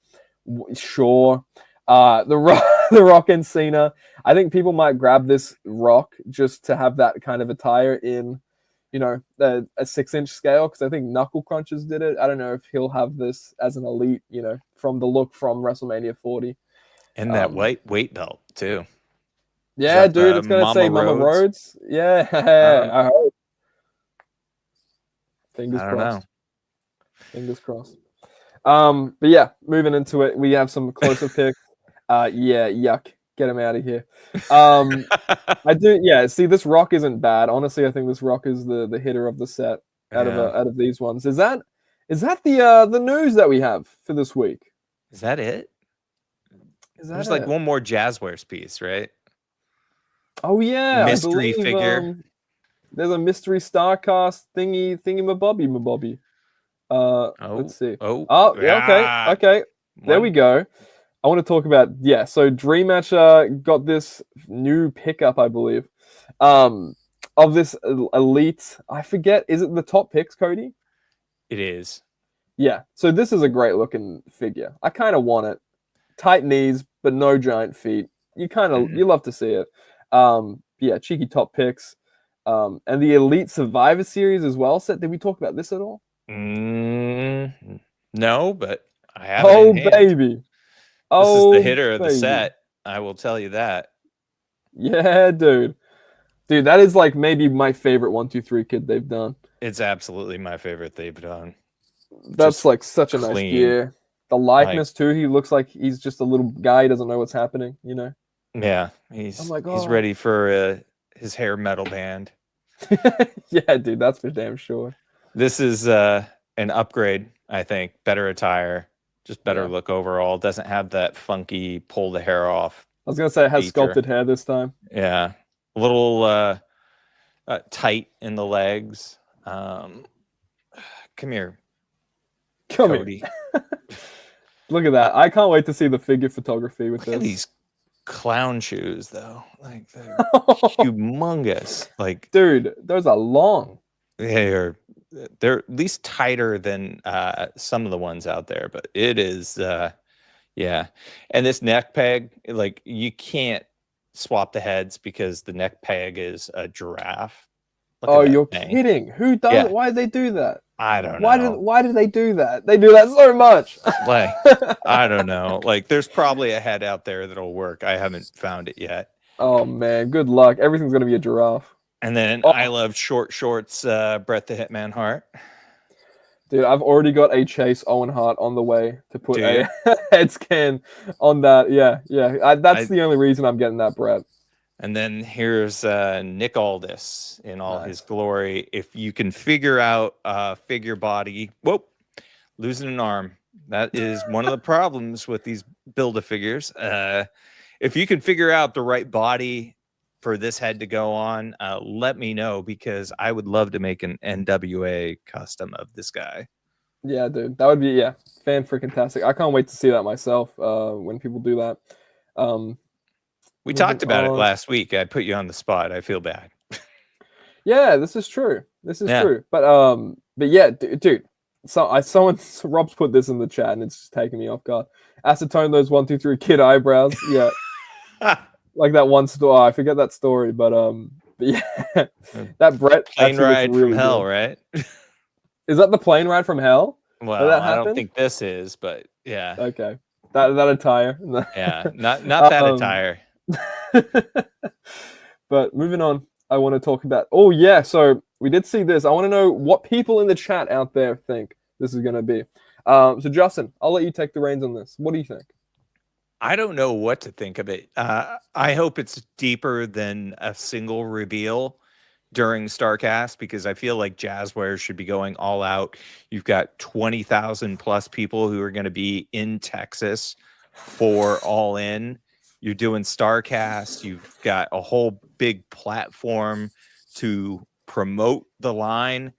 sure. The Rock and Cena. I think people might grab this Rock just to have that kind of attire in, a 6-inch scale, because I think Knuckle Crunchers did it. I don't know if he'll have this as an elite, from the look from WrestleMania 40. And that weight belt, too. Yeah, dude, it's going to say Mama Rhodes. Yeah, I hope. Fingers crossed. Fingers crossed. But yeah, moving into it, we have some closer picks. Yuck. Get him out of here. I do. Yeah. See, this Rock isn't bad. Honestly, I think this Rock is the hitter of the set out of these ones. Is that the news that we have for this week? Is that it? There's like one more Jazzwares piece, right? Oh yeah, mystery figure. There's a mystery Starcast thingy mabobby. Let's see. Yeah, okay. There we go. I want to talk about, so Dream Match got this new pickup, I believe, of this elite. I forget, is it the top picks, Cody? It is. Yeah, so this is a great looking figure. I kind of want it. Tight knees, but no giant feet. You love to see it. Cheeky top picks. And the Elite Survivor Series as well. Did we talk about this at all? No, but I have. Oh, baby. This is the hitter of the set. I will tell you that. Yeah, dude. Dude, that is like maybe my favorite 1, 2, 3 kid they've done. It's absolutely my favorite they've done. That's just like such a nice gear. The likeness too. He looks like he's just a little guy. He doesn't know what's happening. Yeah, I'm like, he's ready for his hair metal band. Yeah, dude, that's for damn sure. This is an upgrade, I think. Better attire, just better look overall. Doesn't have that funky pull the hair off. I was gonna say it has sculpted hair this time. Yeah, a little tight in the legs. Come here, Cody. Look at that! I can't wait to see the figure photography with this. Look at these clown shoes, though. Like they're humongous. Like, dude, those are long. They're at least tighter than some of the ones out there, but it is yeah. And this neck peg, like, you can't swap the heads because the neck peg is a giraffe. Oh, you're kidding. Who does it? Why did they do that? I don't know. Why did they do that? They do that so much. Like, I don't know. Like, there's probably a head out there that'll work. I haven't found it yet. Oh man, good luck. Everything's gonna be a giraffe. And then I love short shorts, Bret the Hitman Hart. Dude, I've already got a Chase Owen Hart on the way to put a head scan on that. Yeah. That's the only reason I'm getting that, Bret. And then here's Nick Aldis in all his glory. If you can figure out figure body, losing an arm. That is one of the problems with these Build-A-Figures. If you can figure out the right body for this head to go on, let me know, because I would love to make an NWA custom of this guy. Yeah, dude. That would be, fan-freaking-tastic. I can't wait to see that myself when people do that. We talked about it last week. I put you on the spot. I feel bad. Yeah, this is true. True. But yeah, dude. Rob's put this in the chat and it's just taking me off guard. Acetone those 1, 2, 3 kid eyebrows. Yeah. Like that one story. I forget that story, but yeah. That Bret plane ride really from hell, right? Is that the plane ride from hell? Well, I don't think this is, but yeah. Okay. That attire. Yeah, not that attire. But moving on, I want to talk about so we did see this. I want to know what people in the chat out there think this is going to be. So Justin, I'll let you take the reins on this. What do you think? I don't know what to think of it. I hope it's deeper than a single reveal during StarCast, because I feel like Jazzwares should be going all out. You've got 20,000 plus people who are going to be in Texas for All In. You're doing StarCast. You've got a whole big platform to promote the line.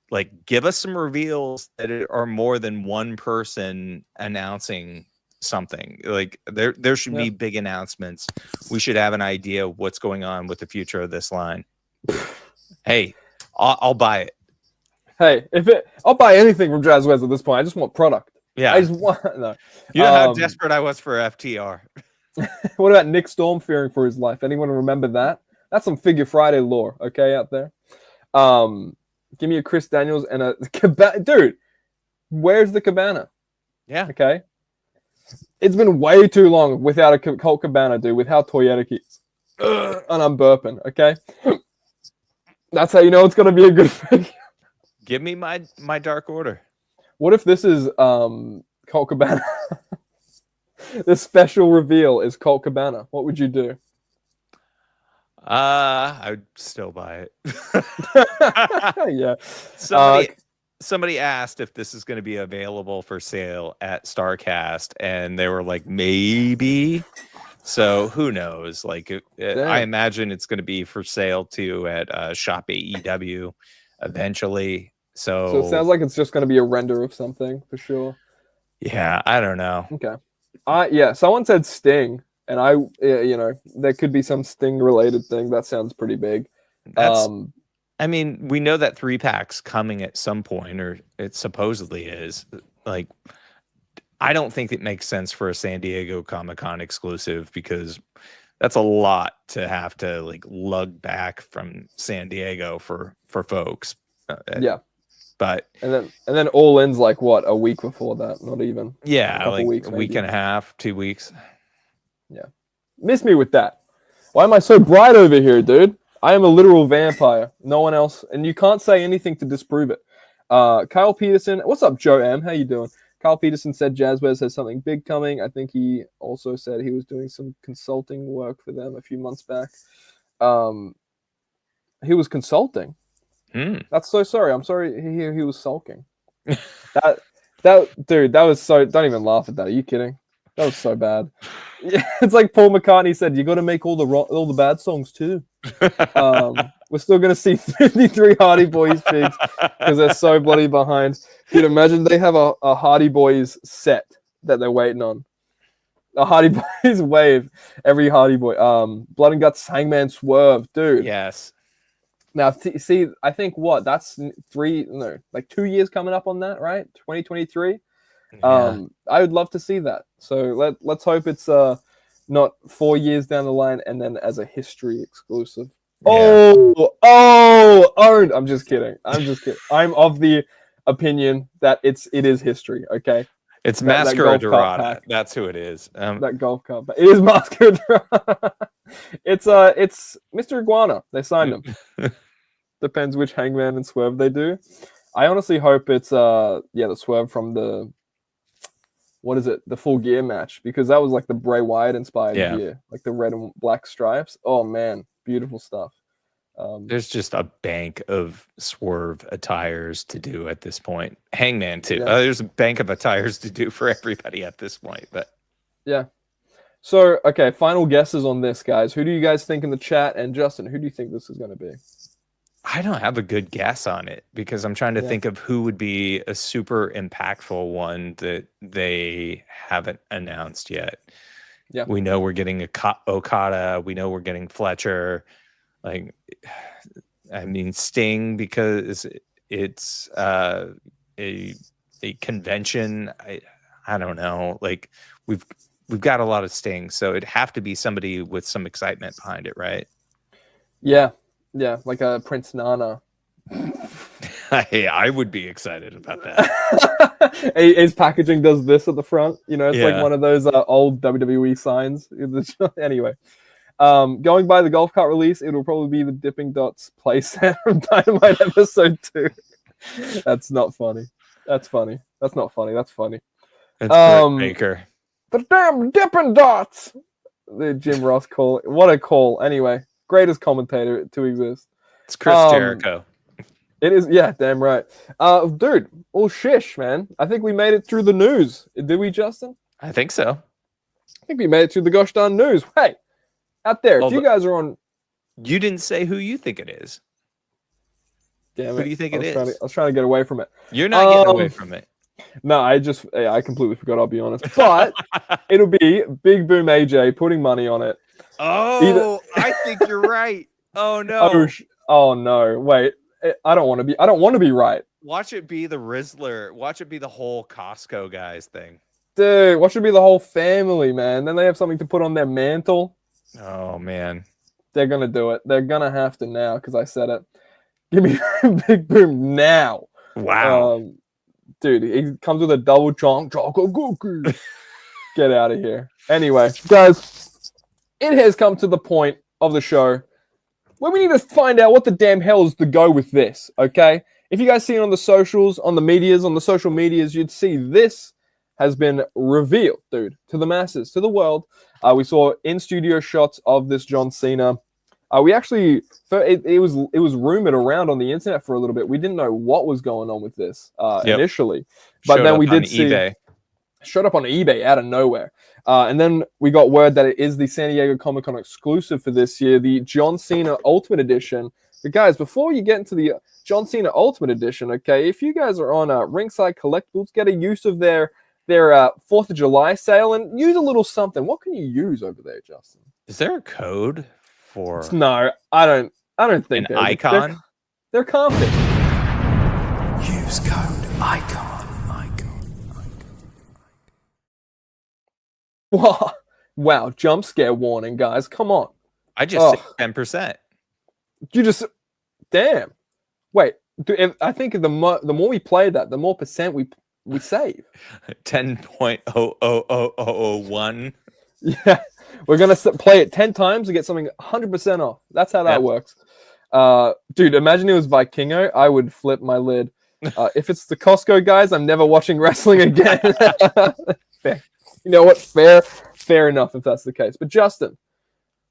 Like, give us some reveals that are more than one person announcing something. Like, there should be big announcements. We should have an idea of what's going on with the future of this line. Hey, I'll buy it. Hey, I'll buy anything from Jazzwares at this point. I just want product. Yeah, I just want. No. You know how desperate I was for FTR. What about Nick Storm fearing for his life? Anyone remember that? That's some Figure Friday lore, okay, out there. Give me a Chris Daniels and a cabana. Dude, where's the cabana? Yeah. Okay. It's been way too long without a Colt Cabana, dude, with how Toyota keeps. And I'm burping, okay? That's how you know it's going to be a good figure. Give me my Dark Order. What if this is Colt Cabana? The special reveal is Colt Cabana. What would you do? I would still buy it. Yeah. Somebody asked if this is going to be available for sale at StarCast, and they were like, maybe. So who knows? Like, I imagine it's going to be for sale too at Shop AEW eventually. So it sounds like it's just going to be a render of something for sure. Yeah, I don't know. Okay. Someone said Sting, and there could be some Sting related thing. That sounds pretty big. I mean, we know that 3-pack's coming at some point, or it supposedly is. Like, I don't think it makes sense for a San Diego Comic-Con exclusive, because that's a lot to have to like lug back from San Diego for folks. Yeah. But and then All In's like what, a week before that? Not even. Yeah, like weeks, a week and a half, 2 weeks. Yeah. Miss me with that. Why am I so bright over here, dude? I am a literal vampire. No one else, and you can't say anything to disprove it. Kyle Peterson, what's up, Joe M? How you doing? Carl Peterson said Jazzwares has something big coming. I think he also said he was doing some consulting work for them a few months back. He was consulting. That's so sorry. I'm sorry he was sulking. that dude, that was so. Don't even laugh at that. Are you kidding? That was so bad. Yeah, it's like Paul McCartney said, you got to make all the bad songs too. We're still going to see 53 Hardy Boys figs because they're so bloody behind. You'd imagine they have a Hardy Boys set that they're waiting on. A Hardy Boys wave. Every Hardy Boy. Blood and Guts, Hangman Swerve, dude. Yes. Now, see, I think that's 2 years coming up on that, right? 2023. Yeah. I would love to see that. So let's hope it's not 4 years down the line and then as a history exclusive. Yeah. Owned. I'm just kidding. I'm of the opinion that it is history. Okay. It's Mascara Dorada. That's who it is. That golf cart. It is Mascara Dorada. It's Mr. Iguana. They signed him. Depends which Hangman and Swerve they do. I honestly hope it's the Swerve from the the Full Gear match, because that was like the Bray Wyatt inspired gear, like the red and black stripes. Oh man, beautiful stuff. There's just a bank of Swerve attires to do at this point. Hangman too. Yeah. There's a bank of attires to do for everybody at this point. But yeah. So okay, final guesses on this, guys. Who do you guys think in the chat? And Justin, who do you think this is going to be? I don't have a good guess on it because I'm trying to think of who would be a super impactful one that they haven't announced yet. Yeah, we know we're getting Okada. We know we're getting Fletcher. Like, I mean, Sting, because it's a convention. I don't know. Like, we've got a lot of Sting, so it'd have to be somebody with some excitement behind it, right? Yeah. Yeah, like a Prince Nana. I would be excited about that. His packaging does this at the front. You know, it's like one of those old WWE signs. Anyway, going by the golf cart release, it will probably be the Dipping Dots playset from Dynamite episode 2. That's not funny. That's funny. That's not funny. That's funny. It's Britt Baker. The damn Dipping Dots. The Jim Ross call. What a call. Anyway. Greatest commentator to exist. It's Chris Jericho. It is, yeah, damn right. Dude, shish, man. I think we made it through the news. Did we, Justin? I think so. I think we made it through the gosh darn news. Hey, out there, if you guys are on... You didn't say who you think it is. Damn it. Who do you think it is? I was trying to get away from it. You're not getting away from it. No, I completely forgot, I'll be honest. But it'll be Big Boom AJ putting money on it. Oh, I think you're right. Oh no. Oh no. Wait. I don't want to be right. Watch it be the Rizzler. Watch it be the whole Costco guys thing. Dude, watch it be the whole family, man. Then they have something to put on their mantle. Oh man. They're gonna do it. They're gonna have to now because I said it. Give me Big Boom now. Wow. Dude, he comes with a double chocolate cookie. Get out of here. Anyway, guys. It has come to the point of the show where we need to find out what the damn hell is to go with this, okay? If you guys see it on the socials, on the social medias, you'd see this has been revealed, dude, to the masses, to the world. We saw in-studio shots of this John Cena. We actually, it was rumored around on the internet for a little bit. We didn't know what was going on with this initially. But then we did see... eBay. Showed up on eBay out of nowhere. And then we got word that it is the San Diego Comic-Con exclusive for this year, the John Cena Ultimate Edition. But guys, before you get into the John Cena Ultimate Edition, okay, if you guys are on Ringside Collectibles, get a use of their 4th of July sale and use a little something. What can you use over there, Justin? Is there a code for... No, I don't think an icon? They're confident. Use code ICON. Wow, jump scare warning, guys. Come on. I just said 10%. You just... Damn. Wait, I think the more we play that, the more percent we save. 10.00001. Yeah. We're going to play it 10 times to get something 100% off. That's how that works. Dude, imagine it was Vikingo. I would flip my lid. If it's the Costco guys, I'm never watching wrestling again. Fair. You know what? Fair enough if that's the case. But Justin,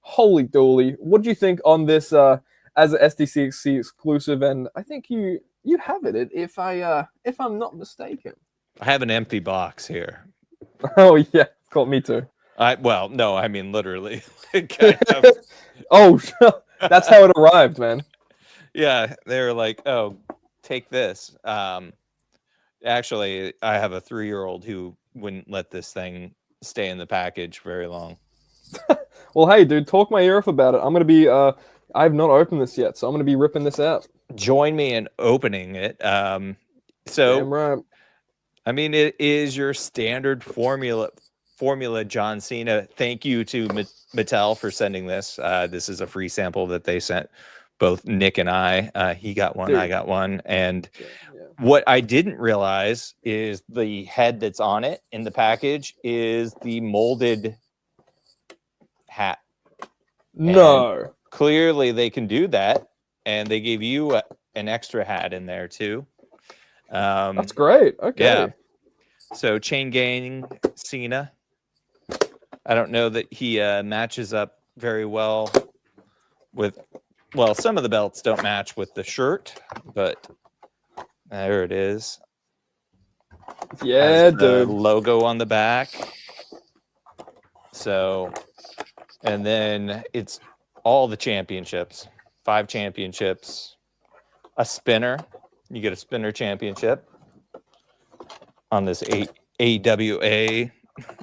holy dooly, what do you think on this as an SDCC exclusive? And I think you have it if I'm not mistaken. I have an empty box here. Oh yeah, caught me too. Well, no, I mean literally. Oh, that's how it arrived, man. Yeah, they were like, "Oh, take this." Actually, I have a 3-year-old who wouldn't let this thing stay in the package very long. Well, hey, dude, talk my ear off about it. I'm gonna be. I've not opened this yet, so I'm gonna be ripping this out. Join me in opening it. Damn right. I mean, it is your standard formula, John Cena. Thank you to Mattel for sending this. This is a free sample that they sent both Nick and I. He got one, Dude. I got one. And what I didn't realize is the head that's on it in the package is the molded hat. No. And clearly they can do that. And they gave you an extra hat in there too. That's great. Okay. Yeah. So Chain Gang Cena. I don't know that he matches up very well with. Well, some of the belts don't match with the shirt, but there it is. Yeah, Has the dude. logo on the back. So, and then it's all the championships, 5 championships, a spinner. You get a spinner championship on this AWA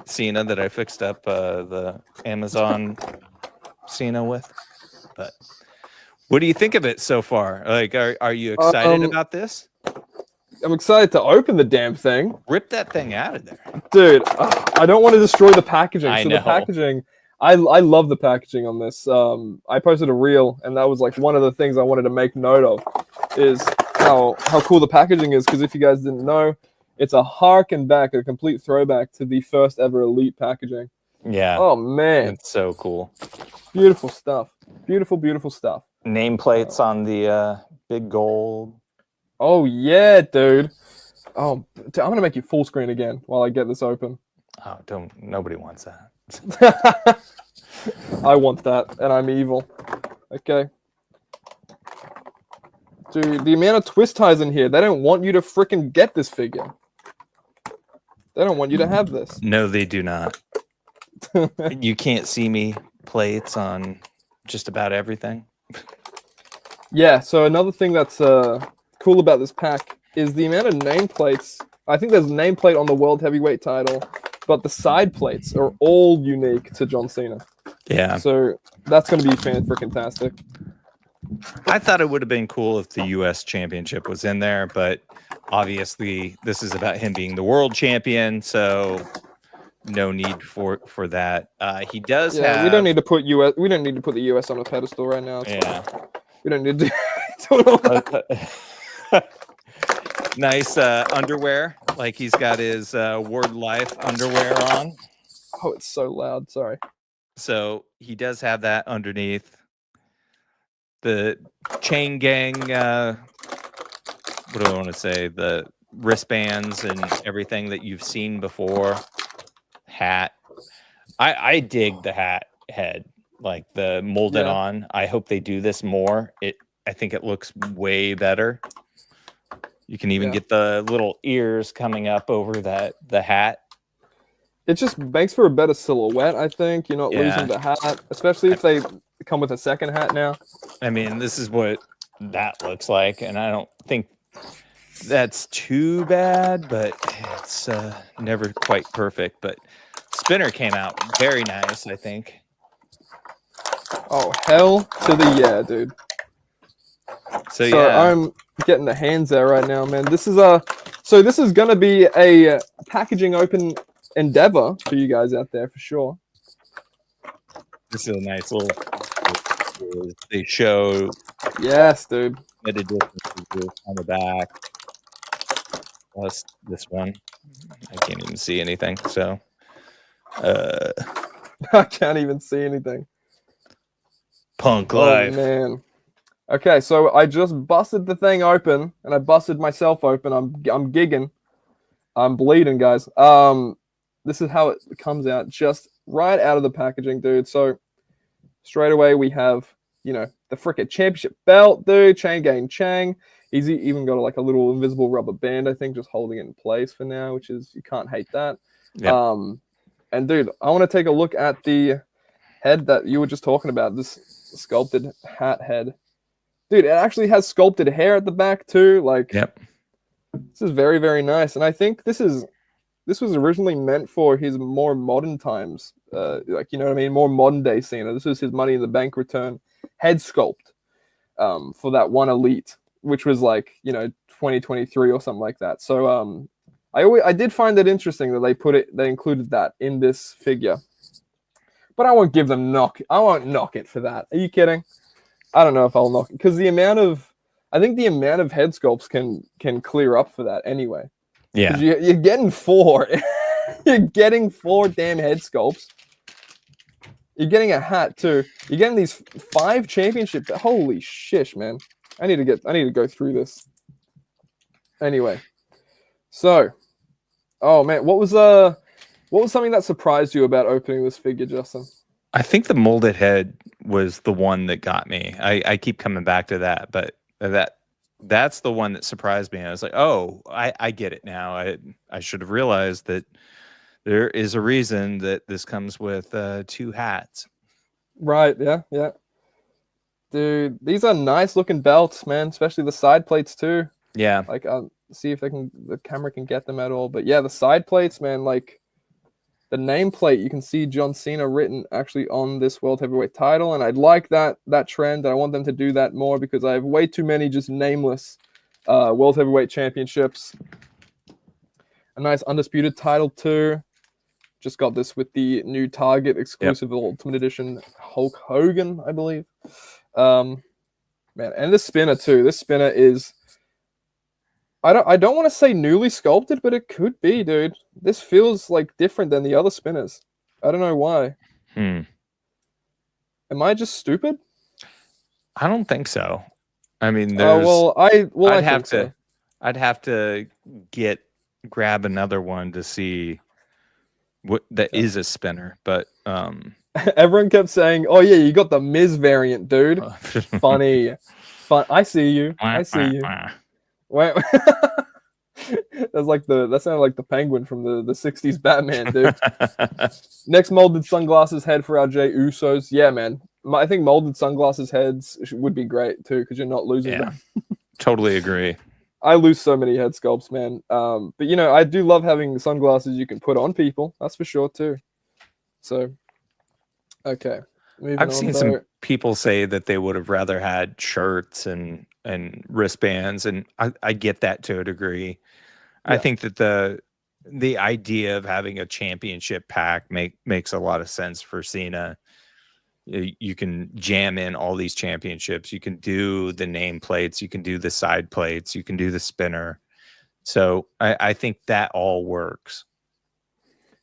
Cena that I fixed up the Amazon Cena with. But what do you think of it so far? Like, are you excited about this? I'm excited to open the damn thing. Rip that thing out of there, dude. I don't want to destroy the packaging. I so know. The packaging, I love the packaging on this. I posted a reel, and that was like one of the things I wanted to make note of is how cool the packaging is. Because if you guys didn't know, it's a harken back, a complete throwback to the first ever Elite packaging. Yeah. Oh man, It's so cool. beautiful stuff. Beautiful stuff. Nameplates on the big gold. Oh yeah, dude. Oh, dude, I'm gonna make you full screen again while I get this open. Oh, nobody wants that. I want that, and I'm evil. Okay. Dude, the amount of twist ties in here, they don't want you to freaking get this figure. They don't want you to have this. No, they do not. You can't see me plates on just about everything. Yeah, so another thing that's cool about this pack is the amount of nameplates. I think there's a nameplate on the World Heavyweight title, but the side plates are all unique to John Cena. Yeah. So that's going to be fan-freaking-tastic. I thought it would have been cool if the U.S. Championship was in there, but obviously this is about him being the world champion, so no need for that. He does have. We don't need to put US. We don't need to put the US on a pedestal right now. We don't need to do all that. Nice underwear, like he's got his Word Life underwear on. Oh, it's so loud. Sorry. So he does have that underneath. The Chain Gang, what do I want to say? The wristbands and everything that you've seen before. Hat. I dig the hat head, like the molded on. I hope they do this more. I think it looks way better. You can even get the little ears coming up over the hat. It just makes for a better silhouette, I think. You're not losing the hat, especially if they come with a second hat now. I mean, this is what that looks like, and I don't think that's too bad, but it's never quite perfect. But Spinner came out very nice, I think. Oh, hell to the yeah, dude. So yeah, I'm getting the hands there right now, man. This is this is gonna be a packaging open endeavor for you guys out there for sure. This is a nice little. They show. Yes, dude. On the back. Plus this one, I can't even see anything. So, I can't even see anything. Punk Life. Oh man. Okay, so I just busted the thing open, and I busted myself open. I'm gigging. I'm bleeding, guys. This is how it comes out, just right out of the packaging, dude. So straight away we have, the frickin' championship belt, dude. Chain Gang Chang. He's even got like a little invisible rubber band, I think, just holding it in place for now, which is, you can't hate that. Yep. And dude, I want to take a look at the head that you were just talking about. This sculpted hat head. Dude, it actually has sculpted hair at the back too. Like, Yep. This is very, very nice. And I think this was originally meant for his more modern times. Like, you know what I mean? More modern day Cena. This was his Money in the Bank return head sculpt for that one Elite, which was like, 2023 or something like that. So I did find it interesting that they included that in this figure. But I won't give them I won't knock it for that. Are you kidding? I don't know if I'll knock it, because I think the amount of head sculpts can clear up for that anyway. Yeah. You're getting 4. You're getting 4 damn head sculpts. You're getting a hat too. You're getting these 5 championships. Holy shish, man! I need to go through this. Anyway, so, oh man, what was something that surprised you about opening this figure, Justin? I think the molded head was the one that got me. I keep coming back to that, but that's the one that surprised me. I was like, oh, I get it now. I should have realized that there is a reason that this comes with 2 hats. Right, yeah. Dude, these are nice looking belts, man, especially the side plates too. Yeah. Like, I'll see if the camera can get them at all. But yeah, the side plates, man, like the nameplate, you can see John Cena written actually on this World Heavyweight title, and I'd like that trend. I want them to do that more, because I have way too many just nameless World Heavyweight Championships. A nice Undisputed title too. Just got this with the new Target exclusive Ultimate Edition Hulk Hogan, I believe. Man, and this spinner too. This spinner is, I don't want to say newly sculpted, but it could be, dude. This feels like different than the other spinners. I don't know why. Am I just stupid? I don't think so. I mean, I'd have to grab another one to see what that is a spinner, but everyone kept saying, "Oh yeah, you got the Miz variant, dude." Funny, fun. I see you. Wait. That sounded like the Penguin from the 60s Batman, dude. Next, molded sunglasses head for our Jey Usos. Yeah, man. I think molded sunglasses heads would be great too, because you're not losing them. Totally agree. I lose so many head sculpts, man. But I do love having sunglasses you can put on people. That's for sure too. So, okay. I've seen some people say that they would have rather had shirts and wristbands, and I get that to a degree. Yeah. I think that the idea of having a championship pack makes a lot of sense for Cena. You can jam in all these championships. You can do the name plates. You can do the side plates. You can do the spinner. So I think that all works.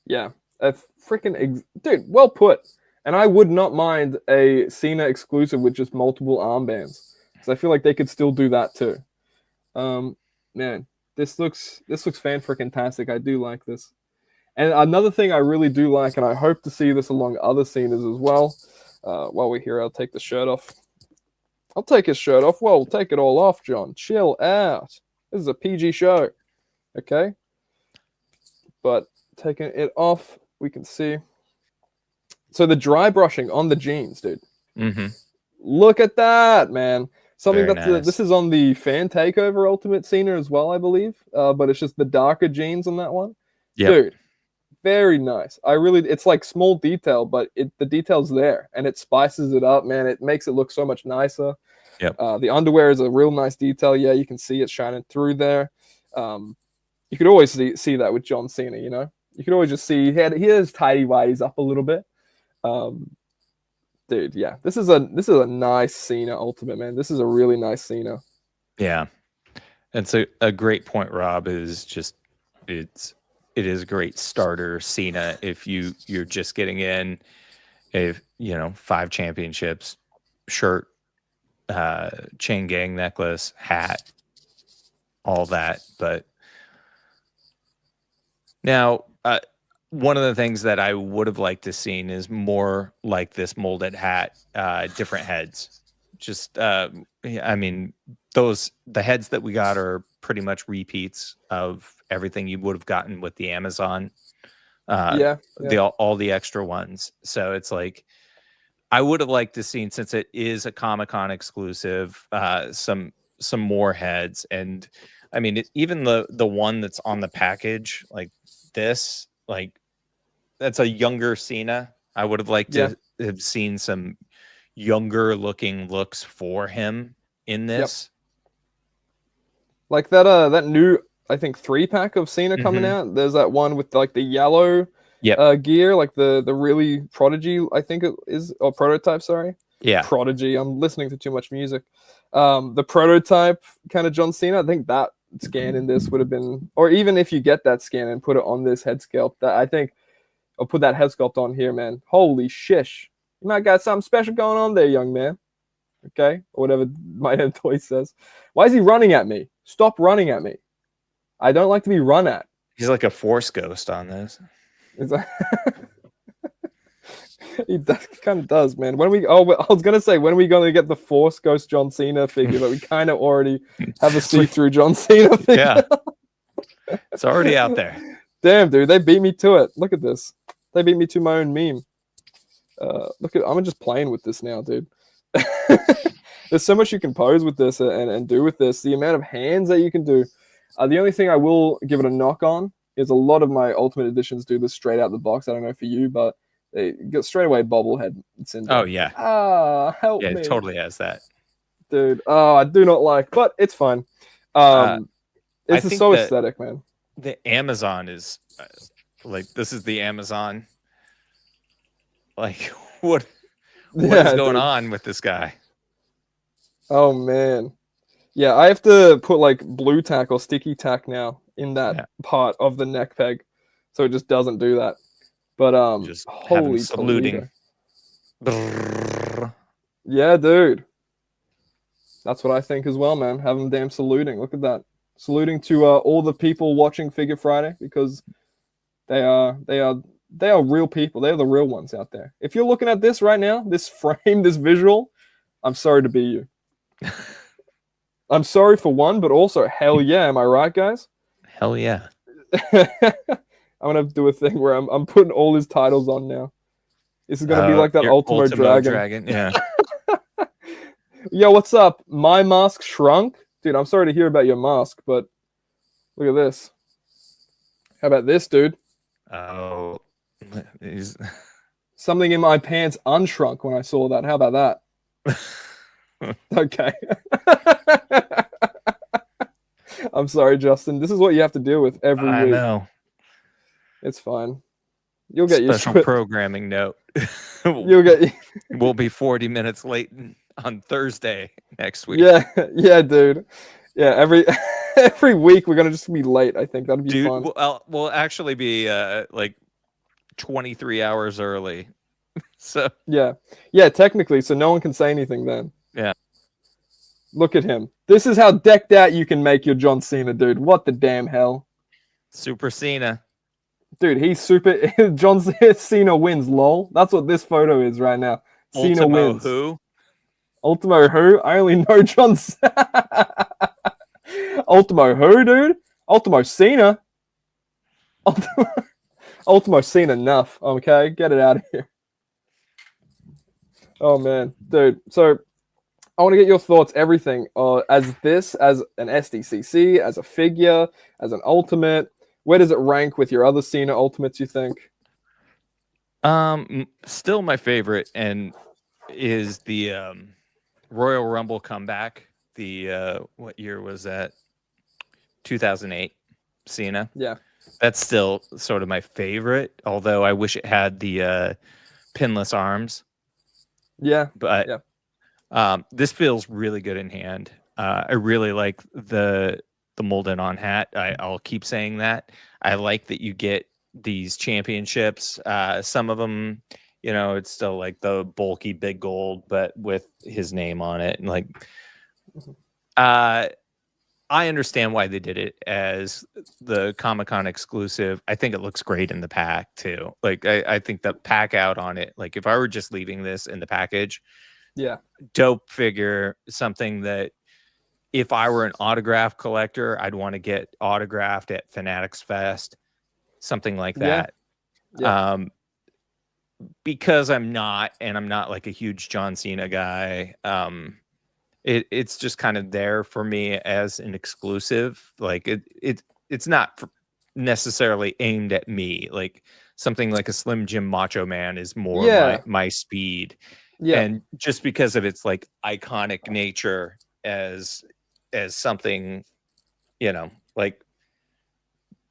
Yeah, dude, well put. And I would not mind a Cena exclusive with just multiple armbands, because I feel like they could still do that too. Man, this looks fan-freaking-tastic. I do like this. And another thing I really do like, and I hope to see this along other Cenas as well. While we're here, I'll take the shirt off. I'll take his shirt off. Well, take it all off, John. Chill out. This is a PG show. Okay? But taking it off, we can see. So the dry brushing on the jeans, dude. Mm-hmm. Look at that, man. Something Very that's nice. This is on the Fan Takeover Ultimate Cena as well, I believe. But it's just the darker jeans on that one. Yep. Dude, very nice. It's like small detail, but the detail's there, and it spices it up, man. It makes it look so much nicer. Yep. The underwear is a real nice detail. Yeah, you can see it shining through there. You could always see that with John Cena, You could always just see he had his tidy whities up a little bit. Dude, yeah, this is a nice Cena Ultimate, man. This is a really nice Cena. Yeah, it's a great point, Rob. Is just it is a great starter Cena if you're just getting in, 5 championships, shirt, chain gang necklace, hat, all that. But now, one of the things that I would have liked to seen is more like this molded hat, different heads. Just, I mean, the heads that we got are pretty much repeats of everything you would have gotten with the Amazon. All the extra ones. So it's like, I would have liked to seen, since it is a Comic-Con exclusive, some more heads. And I mean, even the one that's on the package, like this, like that's a younger CENA. I would have liked to have seen some younger looking looks for him in this. Like that new, I think 3-pack of CENA coming out. There's that one with like the yellow gear, like the really Prodigy, I think it is, or Prototype, sorry. Yeah. Prodigy. I'm listening to too much music. The Prototype kind of John Cena, I think that scan in this would have been, or even if you get that scan and put it on this head sculpt, that I think I'll put that head sculpt on here, man. Holy shish. You might got something special going on there, young man. Okay? Or whatever my head toy says. Why is he running at me? Stop running at me. I don't like to be run at. He's like a force ghost on this. He kind of does, man. I was gonna say, when are we gonna get the Force Ghost John Cena figure? But we kind of already have a see-through John Cena figure. Yeah, it's already out there. Damn, dude, they beat me to it. Look at this. They beat me to my own meme. I'm just playing with this now, dude. There's so much you can pose with this and do with this. The amount of hands that you can do. The only thing I will give it a knock on is a lot of my Ultimate Editions do this straight out the box. I don't know for you, but they get straight away bobblehead syndrome. Oh, yeah. Help me. Yeah, it totally has that. Dude, I do not like, but it's fine. It's so aesthetic, man. The Amazon is, like, this is the Amazon. Like, what is going on with this guy? Oh, man. Yeah, I have to put, like, blue tack or sticky tack now in that part of the neck peg, so it just doesn't do that. But just holy saluting. Yeah, dude. That's what I think as well, man. Have them damn saluting. Look at that. Saluting to all the people watching Figure Friday, because they are real people. They're the real ones out there. If you're looking at this right now, this frame, this visual, I'm sorry to be you. I'm sorry for one, but also hell yeah. Am I right, guys? Hell yeah. I'm gonna do a thing where I'm putting all his titles on now. This is gonna be like that Ultimo Dragon. Yeah. Yo, what's up? My mask shrunk, dude. I'm sorry to hear about your mask, but look at this. How about this, dude? Oh, something in my pants unshrunk when I saw that. How about that? Okay. I'm sorry, Justin. This is what you have to deal with every week. I know. It's fine. You'll get used to it. Special programming note. We'll be 40 minutes late on Thursday next week. Yeah, dude. Yeah, every week we're gonna just be late. I think that'd be fun. We'll actually be like 23 hours early. So yeah, technically, so no one can say anything then. Yeah. Look at him. This is how decked out you can make your John Cena, dude. What the damn hell? Super Cena. Dude, he's super. John Cena wins, lol. That's what this photo is right now. Cena wins. Who? Ultimo who? I only know John Cena. Ultimo who, dude? Ultimo Cena. Ultimo Cena enough. Okay, get it out of here. Oh, man. Dude, so I want to get your thoughts, everything, as an SDCC, as a figure, as an ultimate. Where does it rank with your other Cena ultimates, you think? Still my favorite and is the Royal Rumble comeback. The what year was that? 2008 Cena. Yeah. That's still sort of my favorite, although I wish it had the pinless arms. Yeah. But this feels really good in hand. I really like the molded on hat. I'll keep saying that. I like that you get these championships. Some of them You know, it's still like the bulky big gold, but with his name on it. And like, I understand why they did it as the Comic-Con exclusive. I think it looks great in the pack too. Like, I think the pack out on it, like if I were just leaving this in the package, yeah, dope figure, something that if I were an autograph collector, I'd want to get autographed at Fanatics Fest, something like that. Yeah. Because I'm not like a huge John Cena guy. It's just kind of there for me as an exclusive. Like it's not necessarily aimed at me. Like something like a Slim Jim Macho Man is more my speed. Yeah. And just because of its like iconic nature as something, you know, like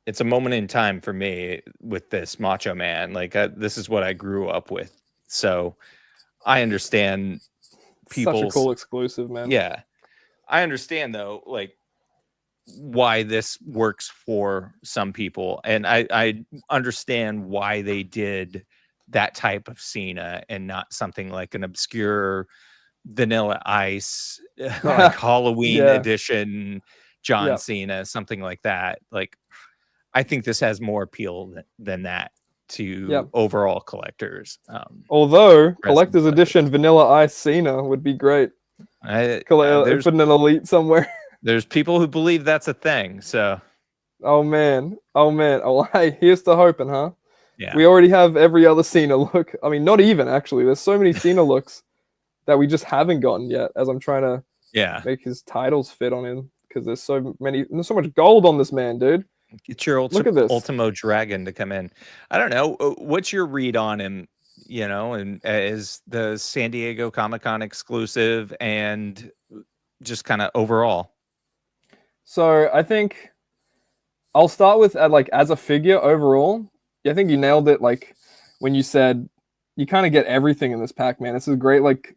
it's a moment in time for me with this Macho Man. Like this is what I grew up with. So I understand people's... Such a cool exclusive, man. Yeah. I understand though, like why this works for some people. And I understand why they did that type of Cena and not something like an obscure Vanilla Ice, like Halloween edition John Cena, something like that. Like, I think this has more appeal than that to overall collectors. Although collector's edition Vanilla Ice Cena would be great. There's putting an elite somewhere. There's people who believe that's a thing. So, oh man. Oh, hey, here's to hoping, huh? Yeah. We already have every other Cena look. I mean, not even actually. There's so many Cena looks that we just haven't gotten yet. As I'm trying to make his titles fit on him because there's so much gold on this man, dude. Get your Ultimo Dragon to come in. I don't know. What's your read on him? You know, and as the San Diego Comic-Con exclusive and just kind of overall. So I think I'll start with as a figure overall. I think you nailed it. Like when you said you kind of get everything in this pack, man. This is great. Like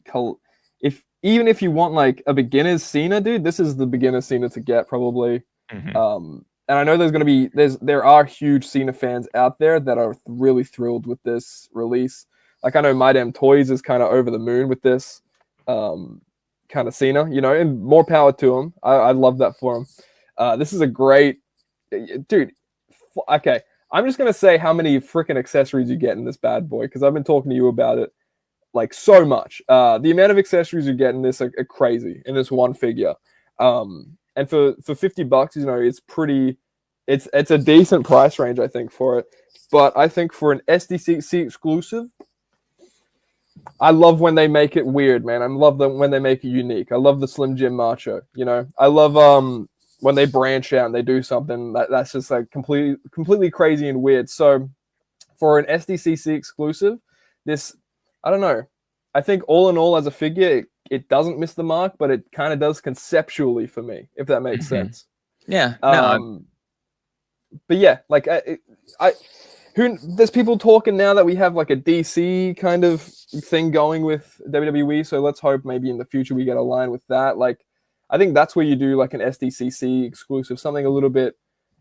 even if you want like a beginner's Cena, dude, this is the beginner Cena to get probably. Mm-hmm. And I know there are huge Cena fans out there that are really thrilled with this release. Like I know My Damn Toys is kind of over the moon with this kind of Cena, you know, and more power to him. I love that for him. This is a great, dude. Okay, I'm just gonna say how many freaking accessories you get in this bad boy because I've been talking to you about it like so much. The amount of accessories you get in this are crazy in this one figure. And for $50, you know, it's a decent price range, I think, for it. But I think for an SDCC exclusive, I love when they make it weird, man. I love them when they make it unique. I love the Slim Jim Macho, you know. I love when they branch out and they do something that's just like completely crazy and weird. So for an SDCC exclusive, this, I don't know. I think all in all, as a figure, it doesn't miss the mark, but it kind of does conceptually for me, if that makes sense. Yeah. But yeah, like there's people talking now that we have like a DC kind of thing going with WWE. So let's hope maybe in the future we get aligned with that. Like, I think that's where you do like an SDCC exclusive, something a little bit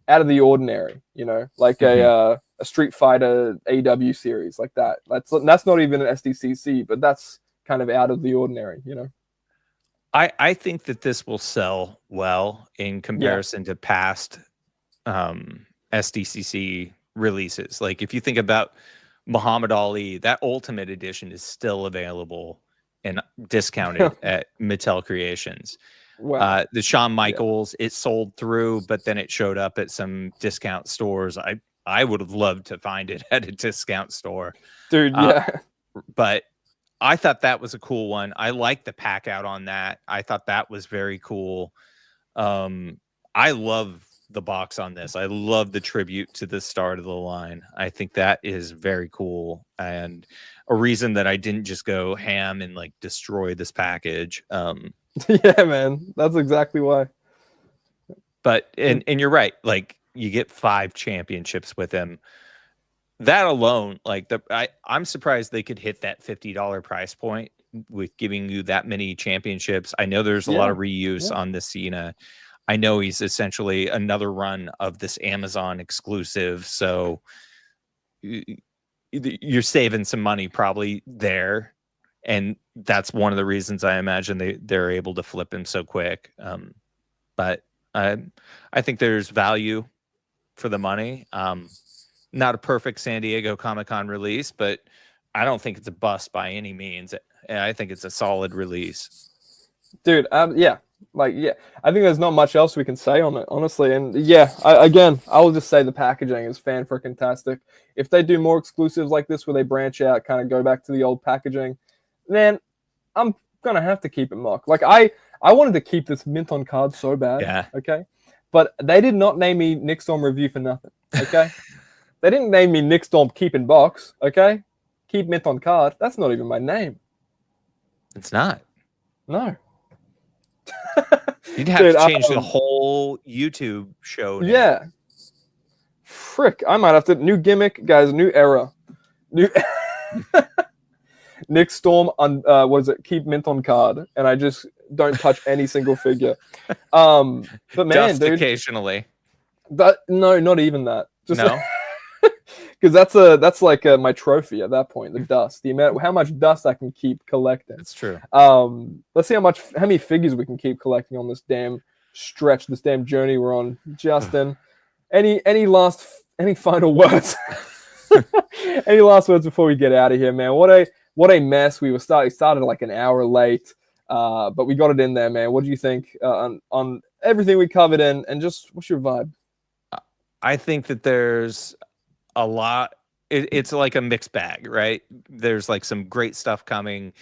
out of the ordinary, you know, like a Street Fighter AW series like that. That's not even an SDCC, but that's kind of out of the ordinary, you know. I think that this will sell well in comparison to past SDCC releases. Like if you think about Muhammad Ali, that Ultimate Edition is still available and discounted at Mattel Creations. Wow. The Shawn Michaels, it sold through, but then it showed up at some discount stores. I would have loved to find it at a discount store. Dude, but I thought that was a cool one. I like the pack out on that. I thought that was very cool. I love the box on this. I love the tribute to the start of the line. I think that is very cool and a reason that I didn't just go ham and like destroy this package. Yeah, man, that's exactly why. But and you're right. Like you get 5 championships with him. That alone, like I'm surprised they could hit that $50 price point with giving you that many championships. I know there's a lot of reuse on this Cena. I know he's essentially another run of this Amazon exclusive. So you're saving some money probably there, and that's one of the reasons I imagine they're able to flip him so quick. But I think there's value for the money. Not a perfect San Diego Comic-Con release, but I don't think it's a bust by any means. I think it's a solid release. Dude, yeah. I think there's not much else we can say on it, honestly. And yeah, I will just say the packaging is fan-freaking-tastic. If they do more exclusives like this where they branch out, kind of go back to the old packaging, then I'm going to have to keep it mock. Like, I wanted to keep this mint on card so bad, Yeah. okay? But they did not name me Nick Storm Review for nothing, okay? They didn't name me Nick Storm Keep in Box, okay? Keep mint on card. That's not even my name. It's not. No. You'd have to change the whole YouTube show name. Yeah. Frick, I might have to. New gimmick, guys, new era. New Nick Storm on what is it? Keep mint on card, and I just don't touch any single figure. But man, Dust dude, occasionally. No, not even that. Just no, because that's like my trophy at that point. The dust, the amount, how much dust I can keep collecting. it's true. Let's see how many figures we can keep collecting on this damn stretch, this damn journey we're on. Justin, any final words? Any last words before we get out of here, man? What a mess. We started like an hour late, but we got it in there, man. What do you think on everything we covered in, and just what's your vibe? I think that there's a lot. It's like a mixed bag, right? There's like some great stuff coming.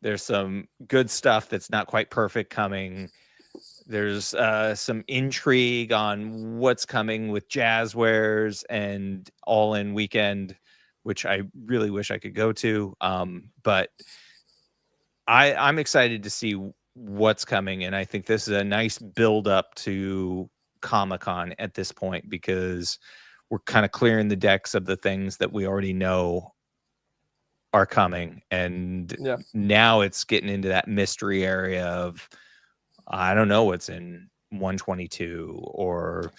There's some good stuff that's not quite perfect coming. There's some intrigue on what's coming with Jazzwares and All In Weekend, which I really wish I could go to. But I'm excited to see what's coming. And I think this is a nice build up to Comic-Con at this point, because we're kind of clearing the decks of the things that we already know are coming. And now it's getting into that mystery area of, I don't know what's in 122 or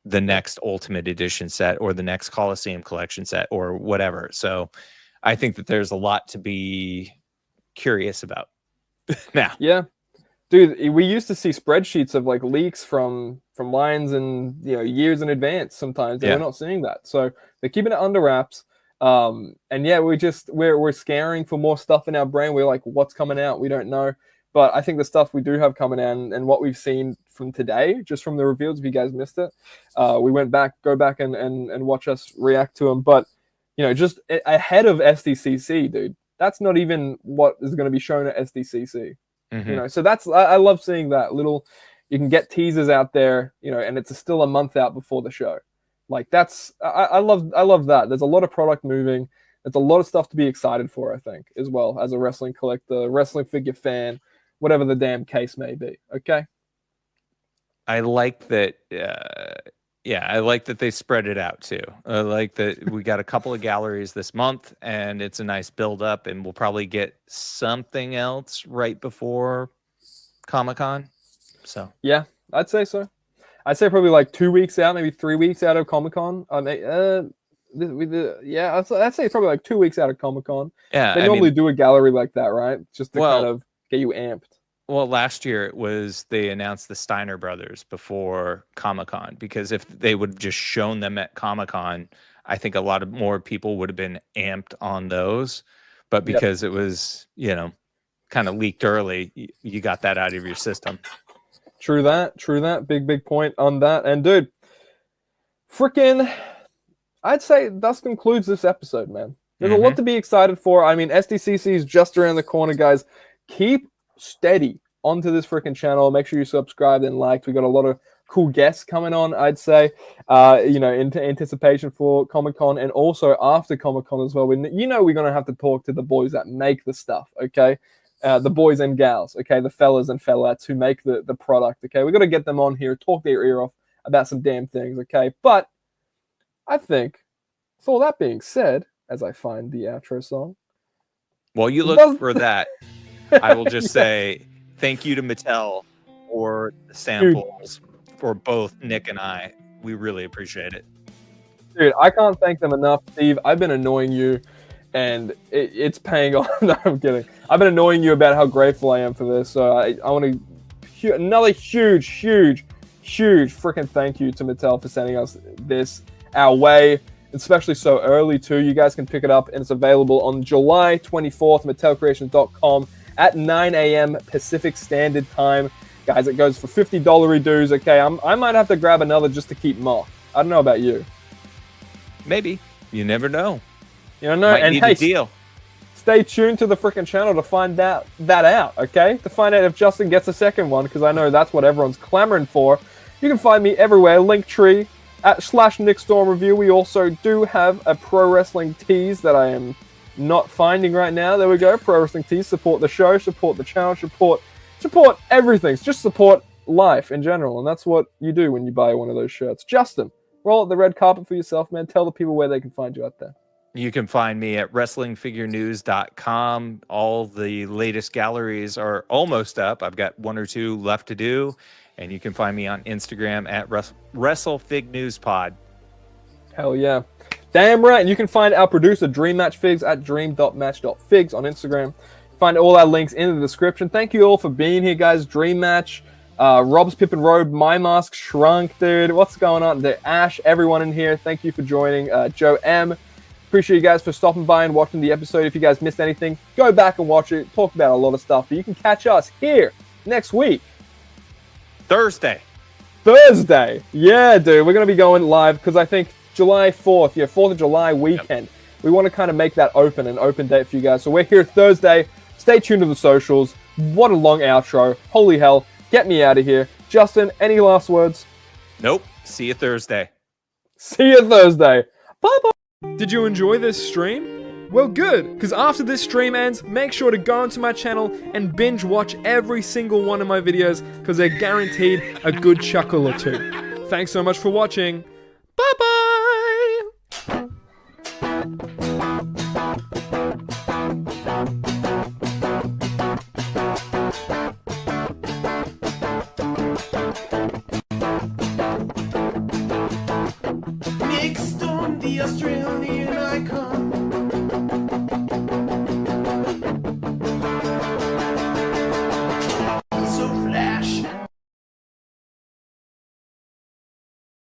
the next Ultimate Edition set or the next Coliseum Collection set or whatever. So I think that there's a lot to be curious about now. Yeah. Dude, we used to see spreadsheets of like leaks from lines and years in advance sometimes, and we're not seeing that. So they're keeping it under wraps. And yeah, we're scaring for more stuff in our brain. We're like, what's coming out? We don't know. But I think the stuff we do have coming out and what we've seen from today, just from the reveals, if you guys missed it, we go back and watch us react to them. But, just ahead of SDCC, dude, that's not even what is going to be shown at SDCC. Mm-hmm. So I love seeing that little, you can get teasers out there, and it's still a month out before the show. Like I love that. There's a lot of product moving. There's a lot of stuff to be excited for, I think, as well, as a wrestling collector, wrestling figure fan, whatever the damn case may be. Okay. I like that. I like that they spread it out too. I like that we got a couple of galleries this month, and it's a nice build up, and we'll probably get something else right before Comic-Con. So yeah, I'd say so. I'd say probably like 2 weeks out, maybe 3 weeks out of Comic-Con. I'd say probably like 2 weeks out of Comic-Con. Yeah, they normally do a gallery like that, right? Just to kind of get you amped. Well, last year they announced the Steiner brothers before Comic-Con, because if they would have just shown them at Comic-Con, I think a lot of more people would have been amped on those. But because it was, kind of leaked early, you got that out of your system. True that. Big point on that. And dude, freaking, I'd say that concludes this episode, man. There's a lot to be excited for. I mean, SDCC is just around the corner, guys. Keep steady onto this freaking channel. Make sure you subscribe and liked. We got a lot of cool guests coming on, I'd say, in anticipation for Comic-Con, and also after Comic-Con as well. We're going to have to talk to the boys that make the stuff, okay? The boys and gals, okay? The fellas and fellates who make the product, okay? We're going to get them on here, talk their ear off about some damn things, okay? But I think, with all that being said, as I find the outro song. While you look for that, I will just say thank you to Mattel for the samples for both Nick and I. We really appreciate it. Dude, I can't thank them enough, Steve. I've been annoying you, and it's paying off. No, I'm kidding. I've been annoying you about how grateful I am for this. So I want to another huge freaking thank you to Mattel for sending us this our way, especially so early too. You guys can pick it up, and it's available on July 24th, MattelCreations.com at 9 a.m. Pacific Standard Time. Guys, it goes for $50 dues. Okay, I might have to grab another just to keep Mock. I don't know about you. Maybe. You never know. You don't know. Might and need hey, a deal. Stay tuned to the freaking channel to find that out, okay? To find out if Justin gets a second one, because I know that's what everyone's clamoring for. You can find me everywhere. Linktree @NickStormReview. We also do have a pro wrestling tease that I am not finding right now. There we go. Pro wrestling tease. Support the show. Support the channel. Support everything. Just support life in general, and that's what you do when you buy one of those shirts. Justin, roll out the red carpet for yourself, man. Tell the people where they can find you out there. You can find me at WrestlingFigureNews.com. All the latest galleries are almost up. I've got one or two left to do. And you can find me on Instagram at WrestleFigNewsPod. Hell yeah. Damn right. And you can find our producer, Dream Match Figs, at dream.match.figs on Instagram. Find all our links in the description. Thank you all for being here, guys. Dream Match, Rob's Pippin Road, My Mask Shrunk, dude. What's going on? The Ash, everyone in here. Thank you for joining. Joe M. Appreciate you guys for stopping by and watching the episode. If you guys missed anything, go back and watch it. Talk about a lot of stuff. But you can catch us here next week. Thursday. Yeah, dude. We're going to be going live because I think July 4th, 4th of July weekend. Yep. We want to kind of make that an open date for you guys. So we're here Thursday. Stay tuned to the socials. What a long outro. Holy hell. Get me out of here. Justin, any last words? Nope. See you Thursday. Bye-bye. Did you enjoy this stream? Well, good, because after this stream ends, make sure to go onto my channel and binge watch every single one of my videos, because they're guaranteed a good chuckle or two. Thanks so much for watching. Bye-bye! Nick Storm, the Australian icon.